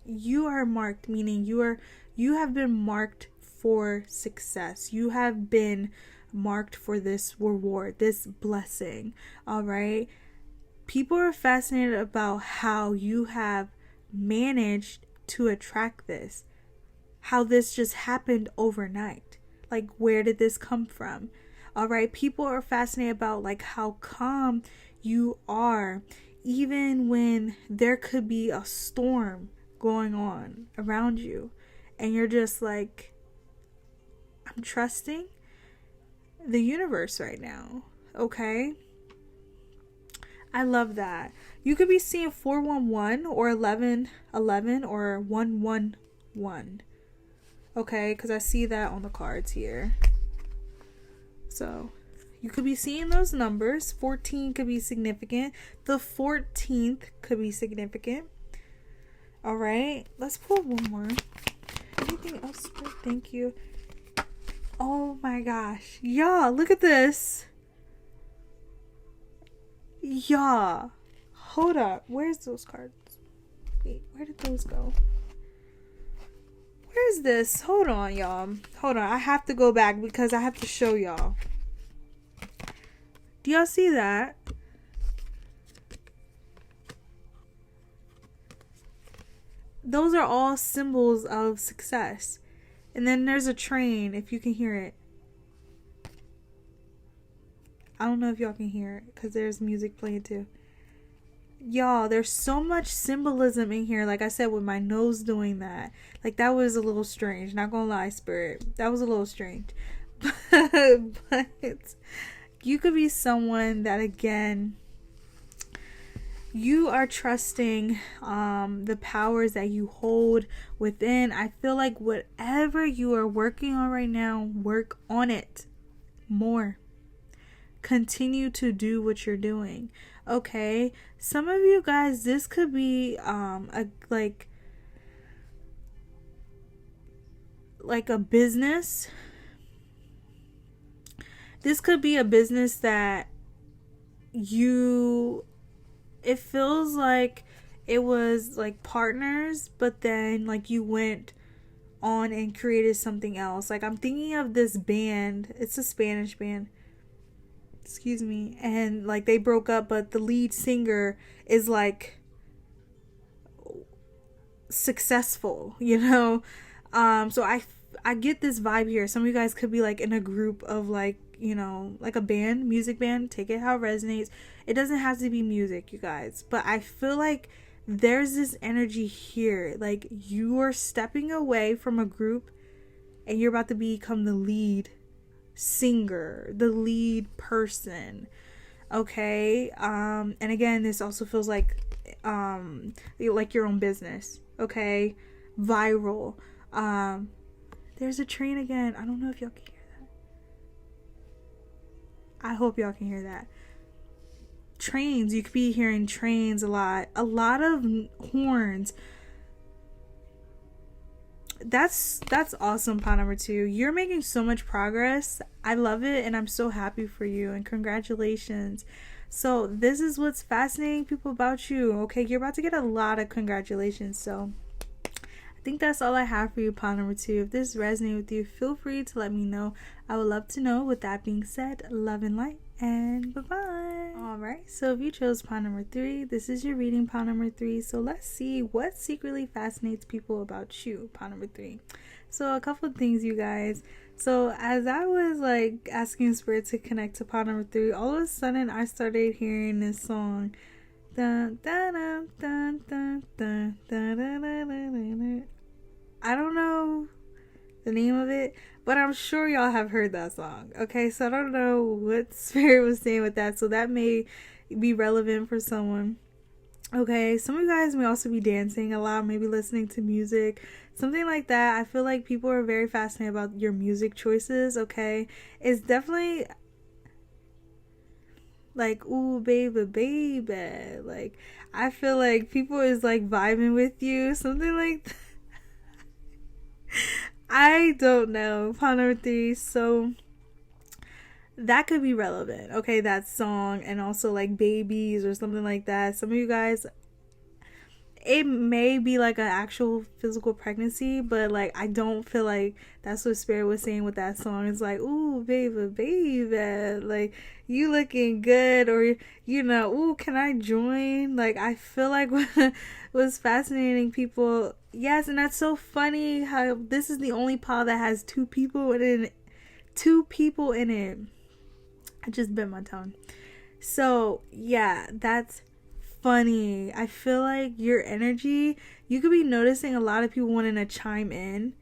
you are marked, meaning you have been marked for success. You have been marked for this reward, this blessing. All right, people are fascinated about how you have managed to attract this, how this just happened overnight. Like, where did this come from? All right, people are fascinated about like how calm you are, even when there could be a storm going on around you, and you're just like, I'm trusting the universe right now. Okay, I love that. You could be seeing 411 or 1111 or 111. Okay, because I see that on the cards here. So you could be seeing those numbers. 14 could be significant. The 14th could be significant. All right, let's pull one more. Anything else? Thank you. Oh my gosh. Y'all, look at this. Y'all, hold up. Where's those cards? Wait, where did those go? Where is this? Hold on, y'all. Hold on. I have to go back because I have to show y'all. Do y'all see that? Those are all symbols of success. And then there's a train, if you can hear it. I don't know if y'all can hear it because there's music playing too. Y'all, there's so much symbolism in here. Like I said, with my nose doing that. Like, that was a little strange. Not gonna lie, Spirit. That was a little strange. But you could be someone that, again, you are trusting the powers that you hold within. I feel like whatever you are working on right now, work on it more. Continue to do what you're doing. Okay, some of you guys, this could be like a business. This could be a business that it feels like it was like partners, but then like you went on and created something else. Like, I'm thinking of this band. It's a Spanish band. Excuse me. And like they broke up, but the lead singer is like successful, you know? So I get this vibe here. Some of you guys could be like in a group of like, you know, like a band, music band. Take it how it resonates. It doesn't have to be music, you guys. But I feel like there's this energy here. Like, you are stepping away from a group and you're about to become the lead singer, the lead person. Okay? And again, this also feels like your own business. Okay? Viral. There's a train again. I don't know if y'all can hear that. I hope y'all can hear that. Trains. You could be hearing trains a lot. A lot of horns. That's awesome, pot number 2. You're making so much progress. I love it, and I'm so happy for you, and congratulations. So this is what's fascinating people about you. Okay, you're about to get a lot of congratulations. So I think that's all I have for you, pile number 2. If this resonated with you, feel free to let me know. I would love to know. With that being said, love and light, and bye-bye. Alright, so if you chose pile number 3, this is your reading, pile number 3. So let's see what secretly fascinates people about you, pile number 3. So a couple of things, you guys. So as I was like asking Spirit to connect to pile number 3, all of a sudden I started hearing this song. Dun, dun, dun, dun, dun, dun, dun, dun, dun, dun, dun. I don't know the name of it, but I'm sure y'all have heard that song. Okay, so I don't know what Spirit was saying with that, so that may be relevant for someone. Okay, some of you guys may also be dancing a lot, maybe listening to music, something like that. I feel like people are very fascinated about your music choices. Okay, it's definitely like, ooh, baby, baby. Like, I feel like people is like vibing with you, something like that. I don't know. Pile number 3. So that could be relevant. Okay, that song, and also like babies or something like that. Some of you guys, it may be like an actual physical pregnancy, but like I don't feel like that's what Spirit was saying with that song. It's like, ooh, baby, baby, like you looking good, or you know, ooh, can I join? Like I feel like what was fascinating people. Yes, and that's so funny how this is the only pile that has two people in it. I just bit my tongue. So yeah, that's funny. I feel like your energy, you could be noticing a lot of people wanting to chime in.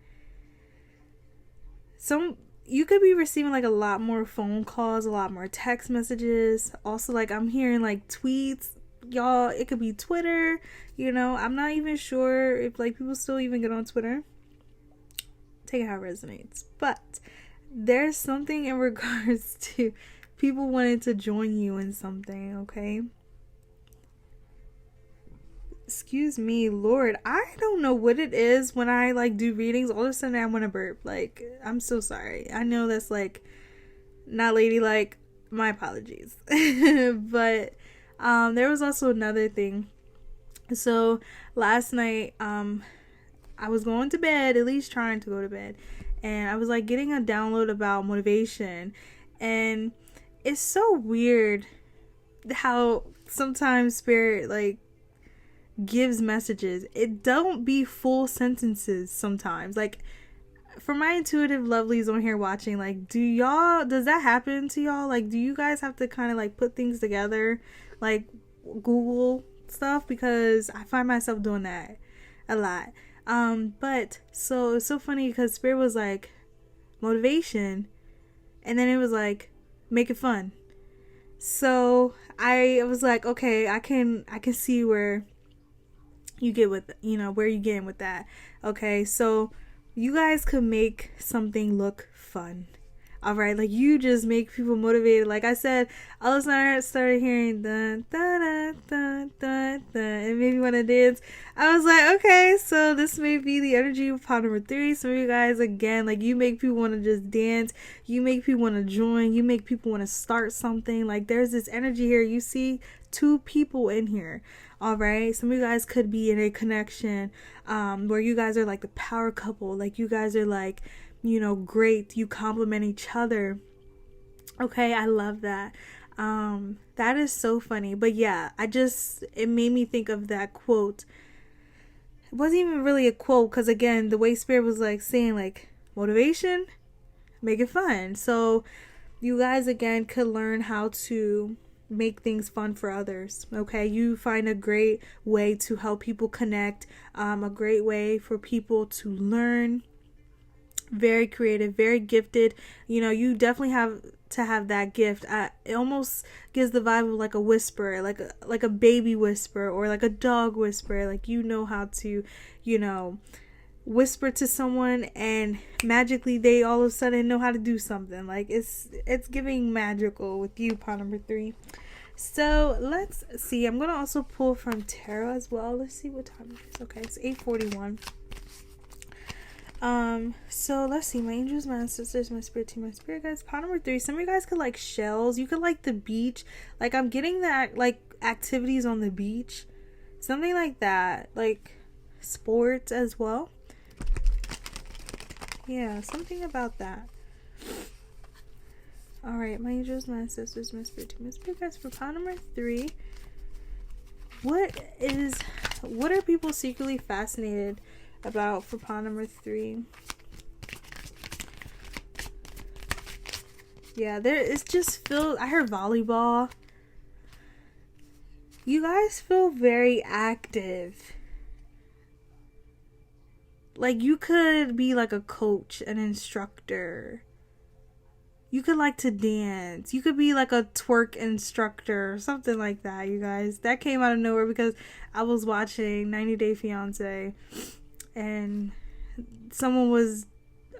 You could be receiving like a lot more phone calls, a lot more text messages. Also, like I'm hearing like tweets. Y'all, it could be Twitter. You know, I'm not even sure if like people still even get on Twitter. Take it how it resonates. But there's something in regards to people wanting to join you in something, okay? Excuse me, Lord, I don't know what it is when I like do readings. All of a sudden I want to burp. Like, I'm so sorry. I know that's like not ladylike. My apologies. But there was also another thing. So last night I was going to bed, at least trying to go to bed, and I was like getting a download about motivation, and it's so weird how sometimes Spirit like gives messages. It don't be full sentences sometimes. Like for my intuitive lovelies on here watching, like does that happen to y'all? Like do you guys have to kind of like put things together, like Google stuff? Because I find myself doing that a lot. But so it's so funny because Spirit was like motivation, and then it was like make it fun. So I was like, okay, I can see where you get with, you know, where you getting with that. Okay, so you guys could make something look fun. Alright, like you just make people motivated. Like I said, all of a sudden I started hearing dun dun dun dun dun dun. It made me want to dance. I was like, okay, so this may be the energy of pile number 3. Some of you guys, again, like you make people want to just dance. You make people want to join. You make people want to start something. Like there's this energy here. You see 2 people in here. Alright, some of you guys could be in a connection where you guys are like the power couple. Like you guys are like, you know, great. You complement each other. Okay, I love that. That is so funny. But yeah, it made me think of that quote. It wasn't even really a quote because again, the way Spirit was like saying like motivation, make it fun. So you guys again could learn how to make things fun for others. Okay, you find a great way to help people connect, a great way for people to learn. Very creative, very gifted. You know, you definitely have to have that gift. It almost gives the vibe of like a whisperer, like a baby whisperer, or like a dog whisperer. Like you know how to, you know, whisper to someone and magically they all of a sudden know how to do something. Like it's giving magical with you, pile number 3. So let's see. I'm gonna also pull from tarot as well. Let's see what time it is. Okay, it's 8:41. So let's see. My angels, my ancestors, my spirit team, my spirit guides. Pod number 3. Some of you guys could like shells. You could like the beach. Like I'm getting that like activities on the beach. Something like that. Like sports as well. Yeah, something about that. Alright, my angels, my ancestors, my spirit team, my spirit guides for pod number 3. What are people secretly fascinated about for pod number 3? Yeah, it's just filled. I heard volleyball. You guys feel very active. Like you could be like a coach, an instructor. You could like to dance. You could be like a twerk instructor or something like that, you guys. That came out of nowhere because I was watching 90 Day Fiancé and someone was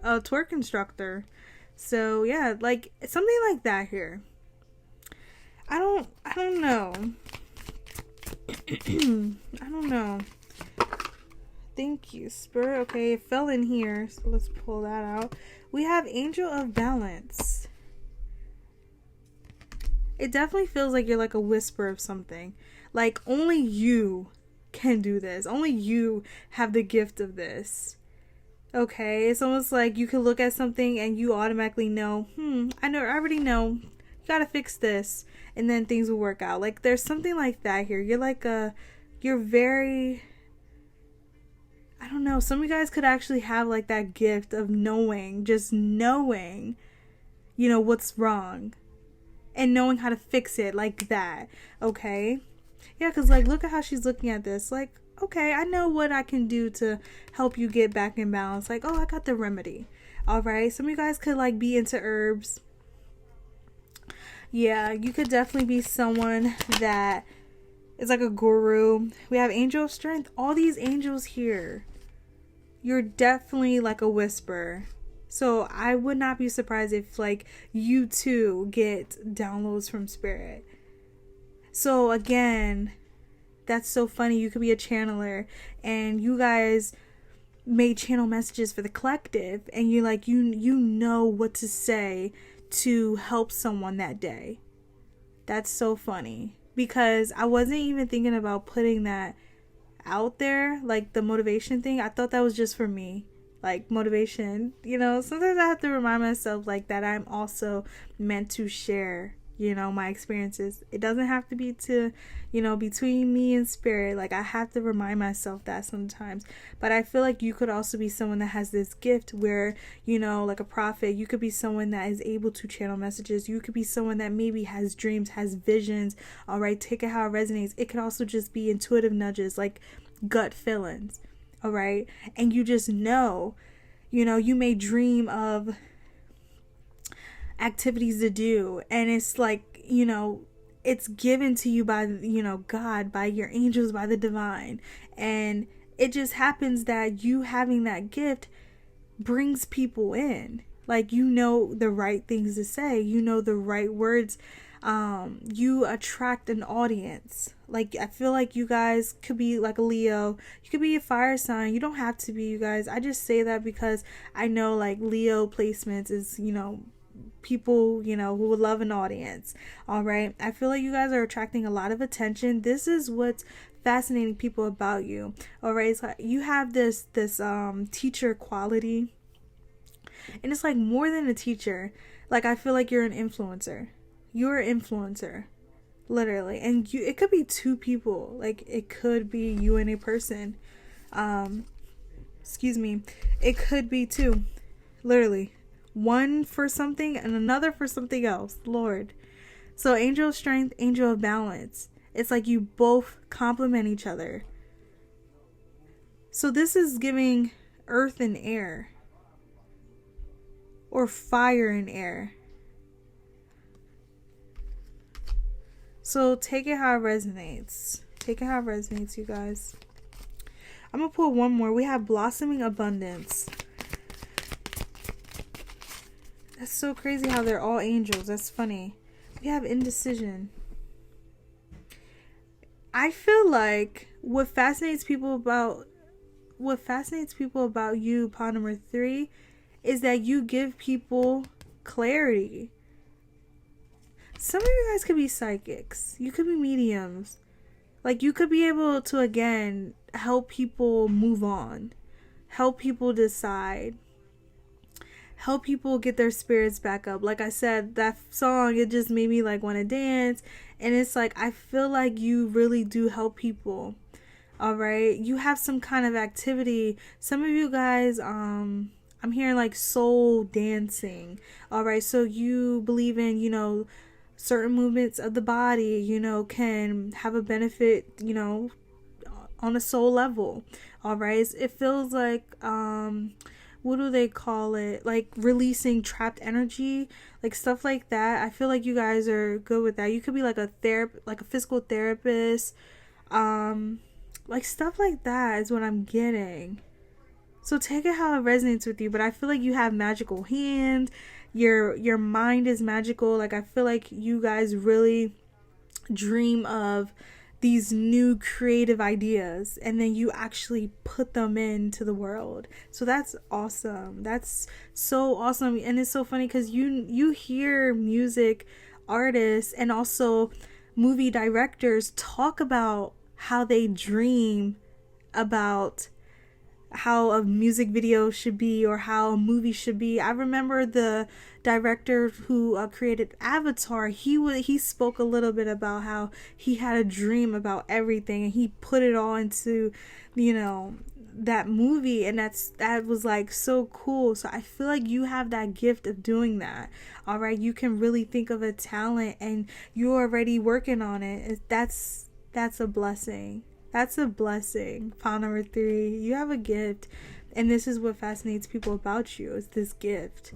a twerk instructor. So yeah, like something like that here. I don't know. I don't know. Thank you, Spirit. Okay, it fell in here, so let's pull that out. We have Angel of Balance. It definitely feels like you're like a whisper of something. Like only you can do this. Only you have the gift of this. Okay, it's almost like you can look at something and you automatically know, I already know. You gotta fix this. And then things will work out. Like there's something like that here. You're very, I don't know, some of you guys could actually have like that gift of knowing, just knowing, what's wrong. And knowing how to fix it like that. Okay? Yeah, because like look at how she's looking at this. Like, okay, I know what I can do to help you get back in balance. Like, oh, I got the remedy. Alright? Some of you guys could like be into herbs. Yeah, you could definitely be someone that is like a guru. We have Angel of Strength. All these angels here. You're definitely like a whisperer. So I would not be surprised if like you too get downloads from Spirit. So again, that's so funny. You could be a channeler and you guys may channel messages for the collective and you like you know what to say to help someone that day. That's so funny because I wasn't even thinking about putting that out there, like the motivation thing. I thought that was just for me, like motivation. Sometimes I have to remind myself like that I'm also meant to share my experiences. It doesn't have to be to between me and Spirit. Like I have to remind myself that sometimes. But I feel like you could also be someone that has this gift where like a prophet. You could be someone that is able to channel messages. You could be someone that maybe has dreams, has visions. All right, take it how it resonates. It could also just be intuitive nudges, like gut feelings. All right, and you just know you may dream of activities to do and it's like it's given to you by God, by your angels, by the divine, and it just happens that you having that gift brings people in. Like the right things to say, the right words. You attract an audience. Like I feel like you guys could be like a Leo. You could be a fire sign. You don't have to be, you guys. I just say that because I know like Leo placements is people who would love an audience. All right, I feel like you guys are attracting a lot of attention. This is what's fascinating people about you. All right, it's like you have this teacher quality, and it's like more than a teacher. Like I feel like you're an influencer. You're an influencer, literally, and it could be two people. Like it could be you and a person. Excuse me, it could be two, literally. One for something and another for something else. Lord. So Angel of Strength, Angel of Balance. It's like you both complement each other. So this is giving earth and air. Or fire and air. So take it how it resonates. Take it how it resonates, you guys. I'm going to pull one more. We have Blossoming Abundance. That's so crazy how they're all angels. That's funny. We have Indecision. I feel like what fascinates people about what fascinates people about you, pawn number 3, is that you give people clarity. Some of you guys could be psychics. You could be mediums. Like, you could be able to, again, help people move on. Help people decide. Help people get their spirits back up. Like I said, that song, it just made me like want to dance. And it's like, I feel like you really do help people. All right. You have some kind of activity. Some of you guys, I'm hearing like soul dancing. All right. So you believe in, you know, certain movements of the body, you know, can have a benefit, you know, on a soul level. All right. It feels like, what do they call it? Like releasing trapped energy, like stuff like that. I feel like you guys are good with that. You could be like a physical therapist, like stuff like that is what I'm getting. So take it how it resonates with you. But I feel like you have magical hands. Your mind is magical. Like I feel like you guys really dream of these new creative ideas and then you actually put them into the world. So that's awesome. That's so awesome. And it's so funny because you hear music artists and also movie directors talk about how they dream about how a music video should be or how a movie should be. I remember the director who created Avatar, he spoke a little bit about how he had a dream about everything and he put it all into, you know, that movie, and that was like so cool. So I feel like you have that gift of doing that. All right, you can really think of a talent and you're already working on it. That's a blessing. That's a blessing. Pawn number 3, you have a gift, and this is what fascinates people about you, is this gift.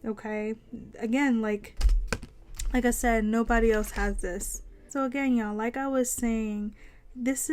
Okay, again, like I said, nobody else has this. So again, y'all, like I was saying, this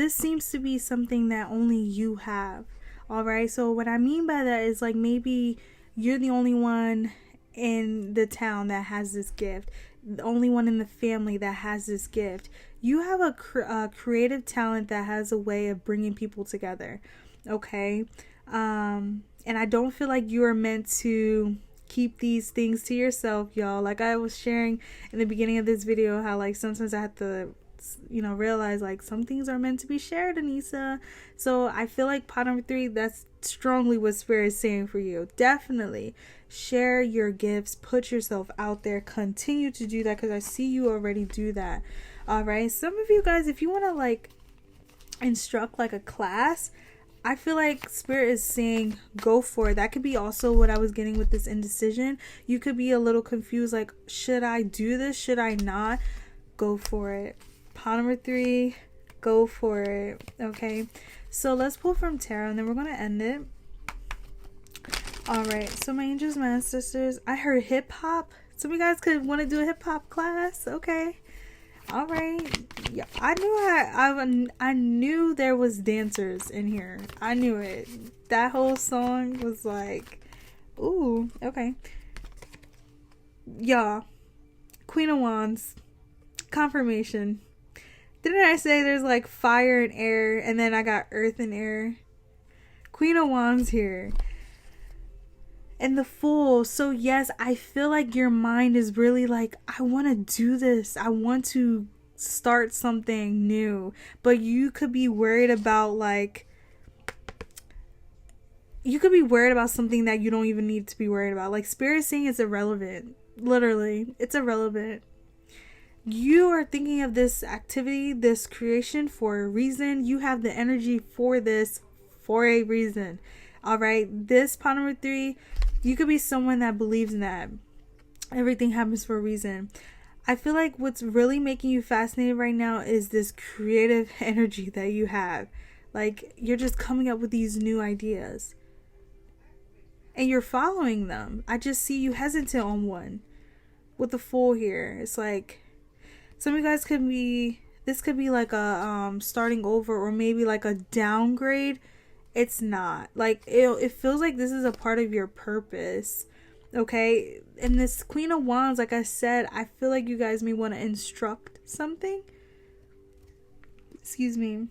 seems to be something that only you have. All right, so what I mean by that is like maybe you're the only one in the town that has this gift, the only one in the family that has this gift. You have a creative talent that has a way of bringing people together. Okay, and I don't feel like you are meant to keep these things to yourself, y'all. Like I was sharing in the beginning of this video, how like sometimes I have to, you know, realize like some things are meant to be shared, Anissa. So I feel like pawn number 3, that's strongly what Spirit is saying for you. Definitely share your gifts, put yourself out there, continue to do that, because I see you already do that. All right, some of you guys, if you want to like instruct like a class, I feel like Spirit is saying go for it. That could be also what I was getting with this indecision. You could be a little confused, like, should I do this? Should I not? Go for it. Pawn number 3, go for it. Okay, so let's pull from tarot and then we're going to end it. All right, so my angels, my ancestors, I heard hip hop. Some of you guys could want to do a hip hop class. Okay. All right. Yeah, I knew there was dancers in here. I knew it. That whole song was like, ooh, okay. Y'all, Queen of Wands, confirmation. Didn't I say there's like fire and air, and then I got earth and air? Queen of Wands here. And the Fool. So yes, I feel like your mind is really like, I want to do this. I want to start something new. But you could be worried about something that you don't even need to be worried about. Like Spirit saying it's irrelevant. Literally, it's irrelevant. You are thinking of this activity, this creation for a reason. You have the energy for this for a reason. All right, this pawn number 3, you could be someone that believes in that everything happens for a reason. I feel like what's really making you fascinated right now is this creative energy that you have. Like you're just coming up with these new ideas and you're following them. I just see you hesitant on one with the Fool here. It's like some of you guys this could be like a starting over, or maybe like a downgrade. It's not. Like it feels like this is a part of your purpose. Okay? And this Queen of Wands, like I said, I feel like you guys may want to instruct something. Excuse me.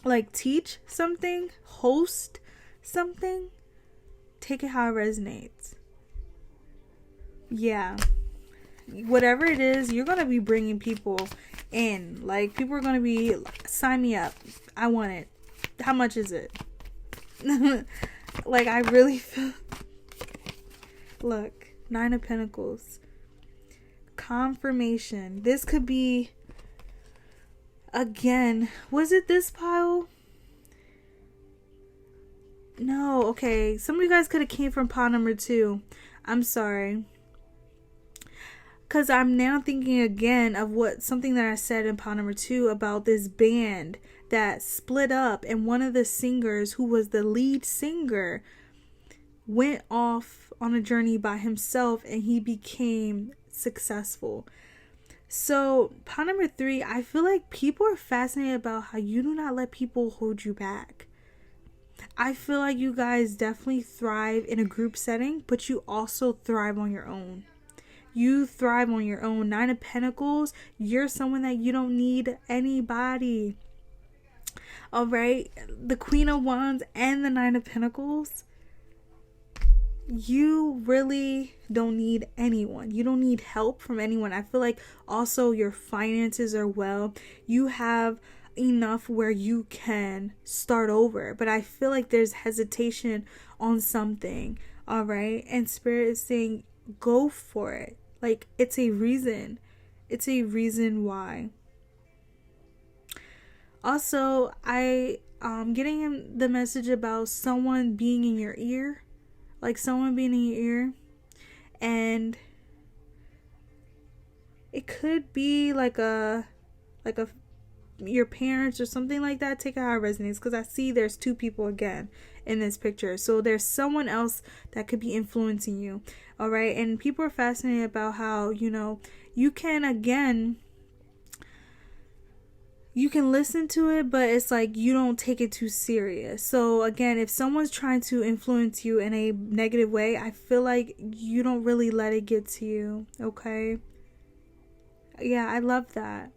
like teach something, host something, take it how it resonates. Yeah. Whatever it is, you're going to be bringing people in. Like, people are going to be, sign me up. I want it. How much is it? Like, I really feel... Look, 9 of Pentacles. Confirmation. This could be... Again, was it this pile? No, okay. Some of you guys could have came from pile number 2. I'm sorry. Because I'm now thinking again of something that I said in pile number 2 about this band that split up, and one of the singers, who was the lead singer, went off on a journey by himself and he became successful. So, pile number 3, I feel like people are fascinated about how you do not let people hold you back. I feel like you guys definitely thrive in a group setting, but you also thrive on your own. You thrive on your own. 9 of Pentacles, you're someone that you don't need anybody. Alright? The Queen of Wands and the 9 of Pentacles, you really don't need anyone. You don't need help from anyone. I feel like also your finances are well. You have enough where you can start over. But I feel like there's hesitation on something. Alright? And Spirit is saying, go for it. Like, it's a reason. It's a reason why. Also, I'm getting the message about someone being in your ear. Like, someone being in your ear. And it could be like your parents or something like that. Take it how it resonates, because I see there's 2 people again in this picture. So there's someone else that could be influencing you. All right. And people are fascinated about how, you can listen to it, but it's like you don't take it too serious. So again, if someone's trying to influence you in a negative way, I feel like you don't really let it get to you. Okay. Yeah, I love that.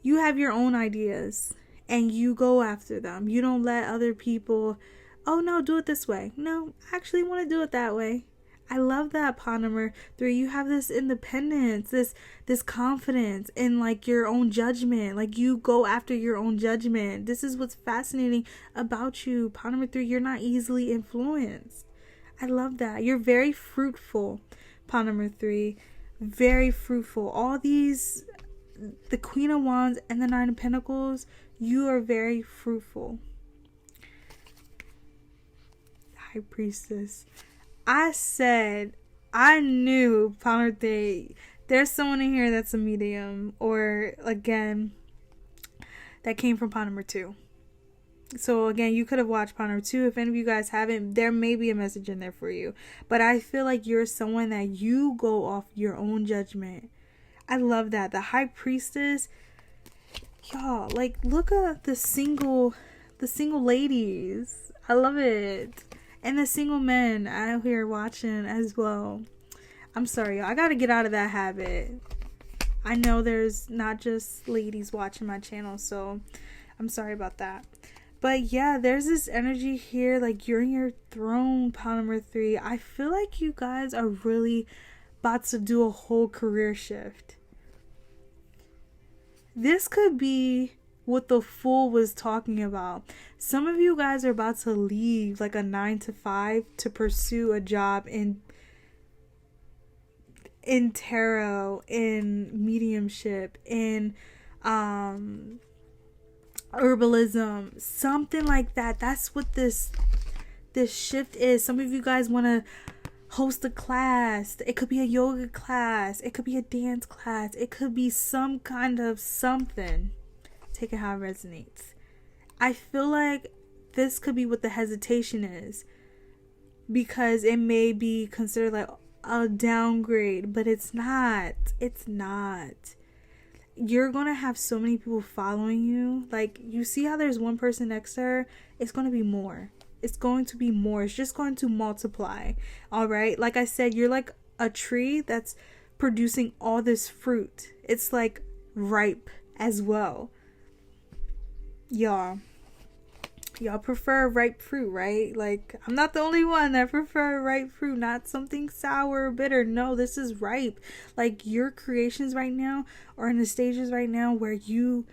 You have your own ideas and you go after them. You don't let other people, oh no, do it this way. No, I actually want to do it that way. I love that, pile number 3. You have this independence, this confidence in like your own judgment. Like, you go after your own judgment. This is what's fascinating about you, pile number 3. You're not easily influenced. I love that. You're very fruitful, pile number 3. Very fruitful. All these, the Queen of Wands and the 9 of Pentacles, you are very fruitful. High Priestess. I said, I knew, pile number 3, there's someone in here that's a medium, or again, that came from pile number 2. So again, you could have watched pile number 2. If any of you guys haven't, there may be a message in there for you. But I feel like you're someone that you go off your own judgment. I love that. The High Priestess, y'all, like, look at the single ladies. I love it. And the single men out here watching as well. I'm sorry, y'all. I gotta get out of that habit. I know there's not just ladies watching my channel, so I'm sorry about that. But yeah, there's this energy here, like you're in your throne, pile number 3. I feel like you guys are really about to do a whole career shift. This could be what the Fool was talking about. Some of you guys are about to leave like a 9 to 5 to pursue a job in tarot, in mediumship, in herbalism, something like that. That's what this shift is. Some of you guys want to host a class. It could be a yoga class, it could be a dance class, it could be some kind of something. Take it how it resonates. I feel like this could be what the hesitation is, because it may be considered like a downgrade, but it's not. You're gonna have so many people following you. Like, you see how there's one person next to her? It's gonna be more. It's going to be more. It's just going to multiply. All right. Like I said, you're like a tree that's producing all this fruit. It's like ripe as well. y'all prefer ripe fruit, right? Like, I'm not the only one that prefer ripe fruit, not something sour or bitter. No, this is ripe. Like, your creations right now are in the stages right now where you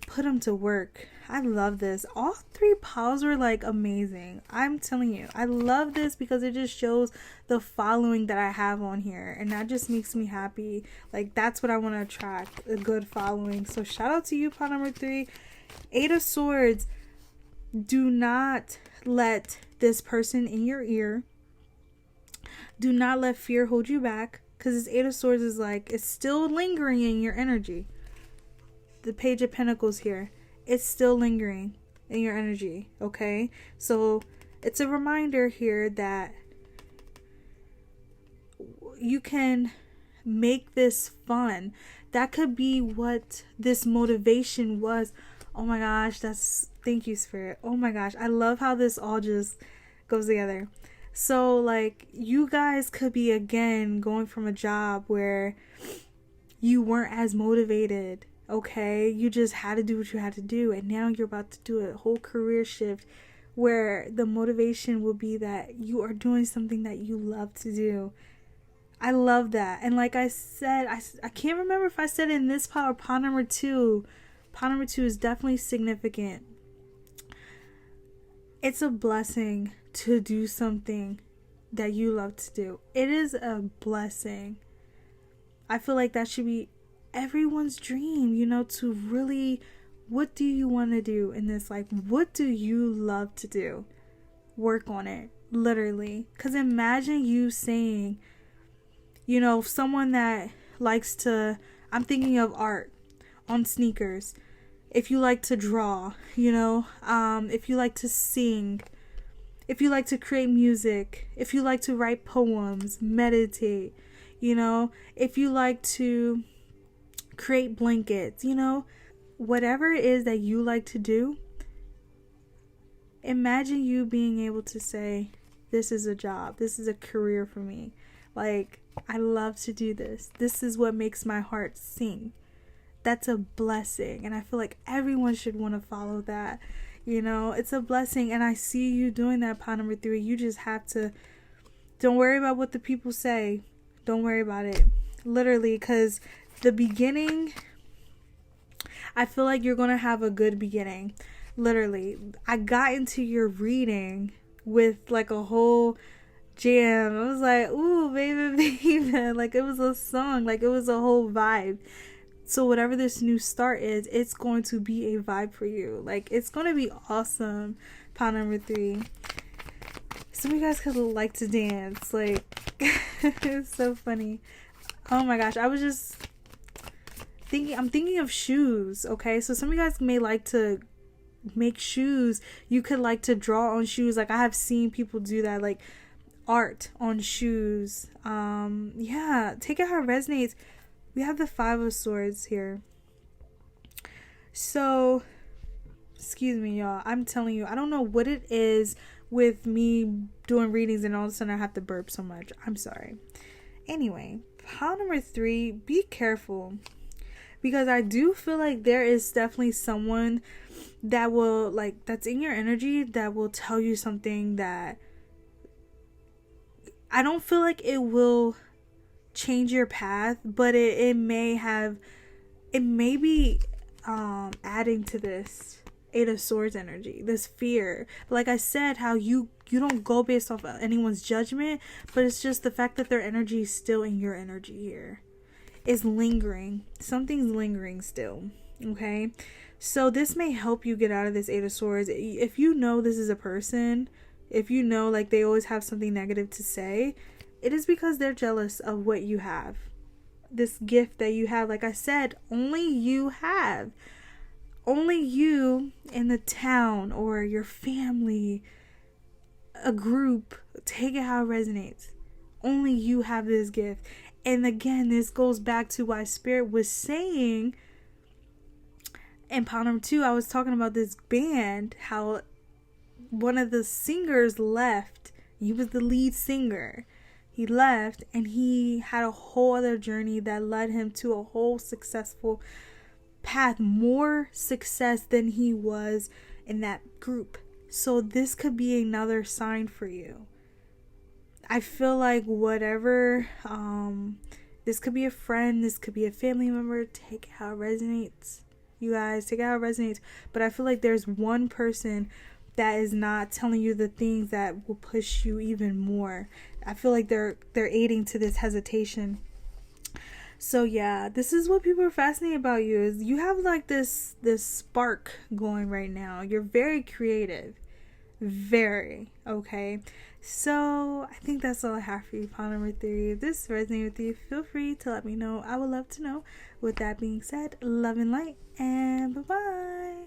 put them to work. I love this. All three piles were like amazing. I'm telling you, I love this because it just shows the following that I have on here, and that just makes me happy. Like, that's what I want to attract, a good following. So shout out to you, pile number 3. 8 of Swords. Do not let this person in your ear. Do not let fear hold you back, because this 8 of Swords is like, it's still lingering in your energy. The Page of Pentacles here, it's still lingering in your energy, okay? So it's a reminder here that you can make this fun. That could be what this motivation was. Oh my gosh, thank you, Spirit. Oh my gosh, I love how this all just goes together. So, like, you guys could be, again, going from a job where you weren't as motivated, okay? You just had to do what you had to do, and now you're about to do a whole career shift where the motivation will be that you are doing something that you love to do. I love that. And like I said, I can't remember if I said it in this pile or pile number 2. Pile number 2 is definitely significant. It's a blessing to do something that you love to do. It is a blessing. I feel like that should be everyone's dream, you know, to really, what do you want to do in this life? What do you love to do? Work on it, literally. Because imagine you saying, you know, someone that likes to, I'm thinking of art on sneakers. If you like to draw, you know, if you like to sing, if you like to create music, if you like to write poems, meditate, you know, if you like to create blankets, you know, whatever it is that you like to do, imagine you being able to say, this is a job, this is a career for me. Like, I love to do this. This is what makes my heart sing. That's a blessing. And I feel like everyone should want to follow that. You know, it's a blessing. And I see you doing that, pile number 3. You just have to, don't worry about what the people say. Don't worry about it. Literally, because the beginning, I feel like you're going to have a good beginning. Literally. I got into your reading with like a whole jam. I was like, ooh, baby, baby. Like, it was a song. Like, it was a whole vibe. So whatever this new start is, it's going to be a vibe for you. Like, it's going to be awesome. Pile number 3. Some of you guys could like to dance. Like, it's so funny. Oh my gosh. I was just thinking, I'm thinking of shoes. Okay. So some of you guys may like to make shoes. You could like to draw on shoes. Like, I have seen people do that. Like, art on shoes. Yeah. Take it how it resonates. We have the 5 of Swords here. So, excuse me, y'all. I'm telling you, I don't know what it is with me doing readings and all of a sudden I have to burp so much. I'm sorry. Anyway, pile number 3, be careful. Because I do feel like there is definitely someone that will, like, that's in your energy that will tell you something that I don't feel like it will change your path, but it may be adding to this 8 of Swords energy, this fear. Like I said, how you don't go based off of anyone's judgment, but it's just the fact that their energy is still in your energy here. Is lingering. Something's lingering still. Okay? So this may help you get out of this 8 of Swords. If you know this is a person, if you know like they always have something negative to say, it is because they're jealous of what you have. This gift that you have, like I said, only you have. Only you in the town or your family, a group, take it how it resonates. Only you have this gift. And again, this goes back to why Spirit was saying in pile number 2, I was talking about this band, how one of the singers left. He was the lead singer. He left and he had a whole other journey that led him to a whole successful path, more success than he was in that group. So this could be another sign for you. I feel like whatever, this could be a friend, this could be a family member, take it how it resonates. You guys, take it how it resonates. But I feel like there's one person that is not telling you the things that will push you even more. I feel like they're aiding to this hesitation. So yeah, this is what people are fascinated about you, is you have like this spark going right now. You're very creative. Very. Okay. So I think that's all I have for you, pile number 3. If this resonates with you, feel free to let me know. I would love to know. With that being said, love and light, and bye-bye.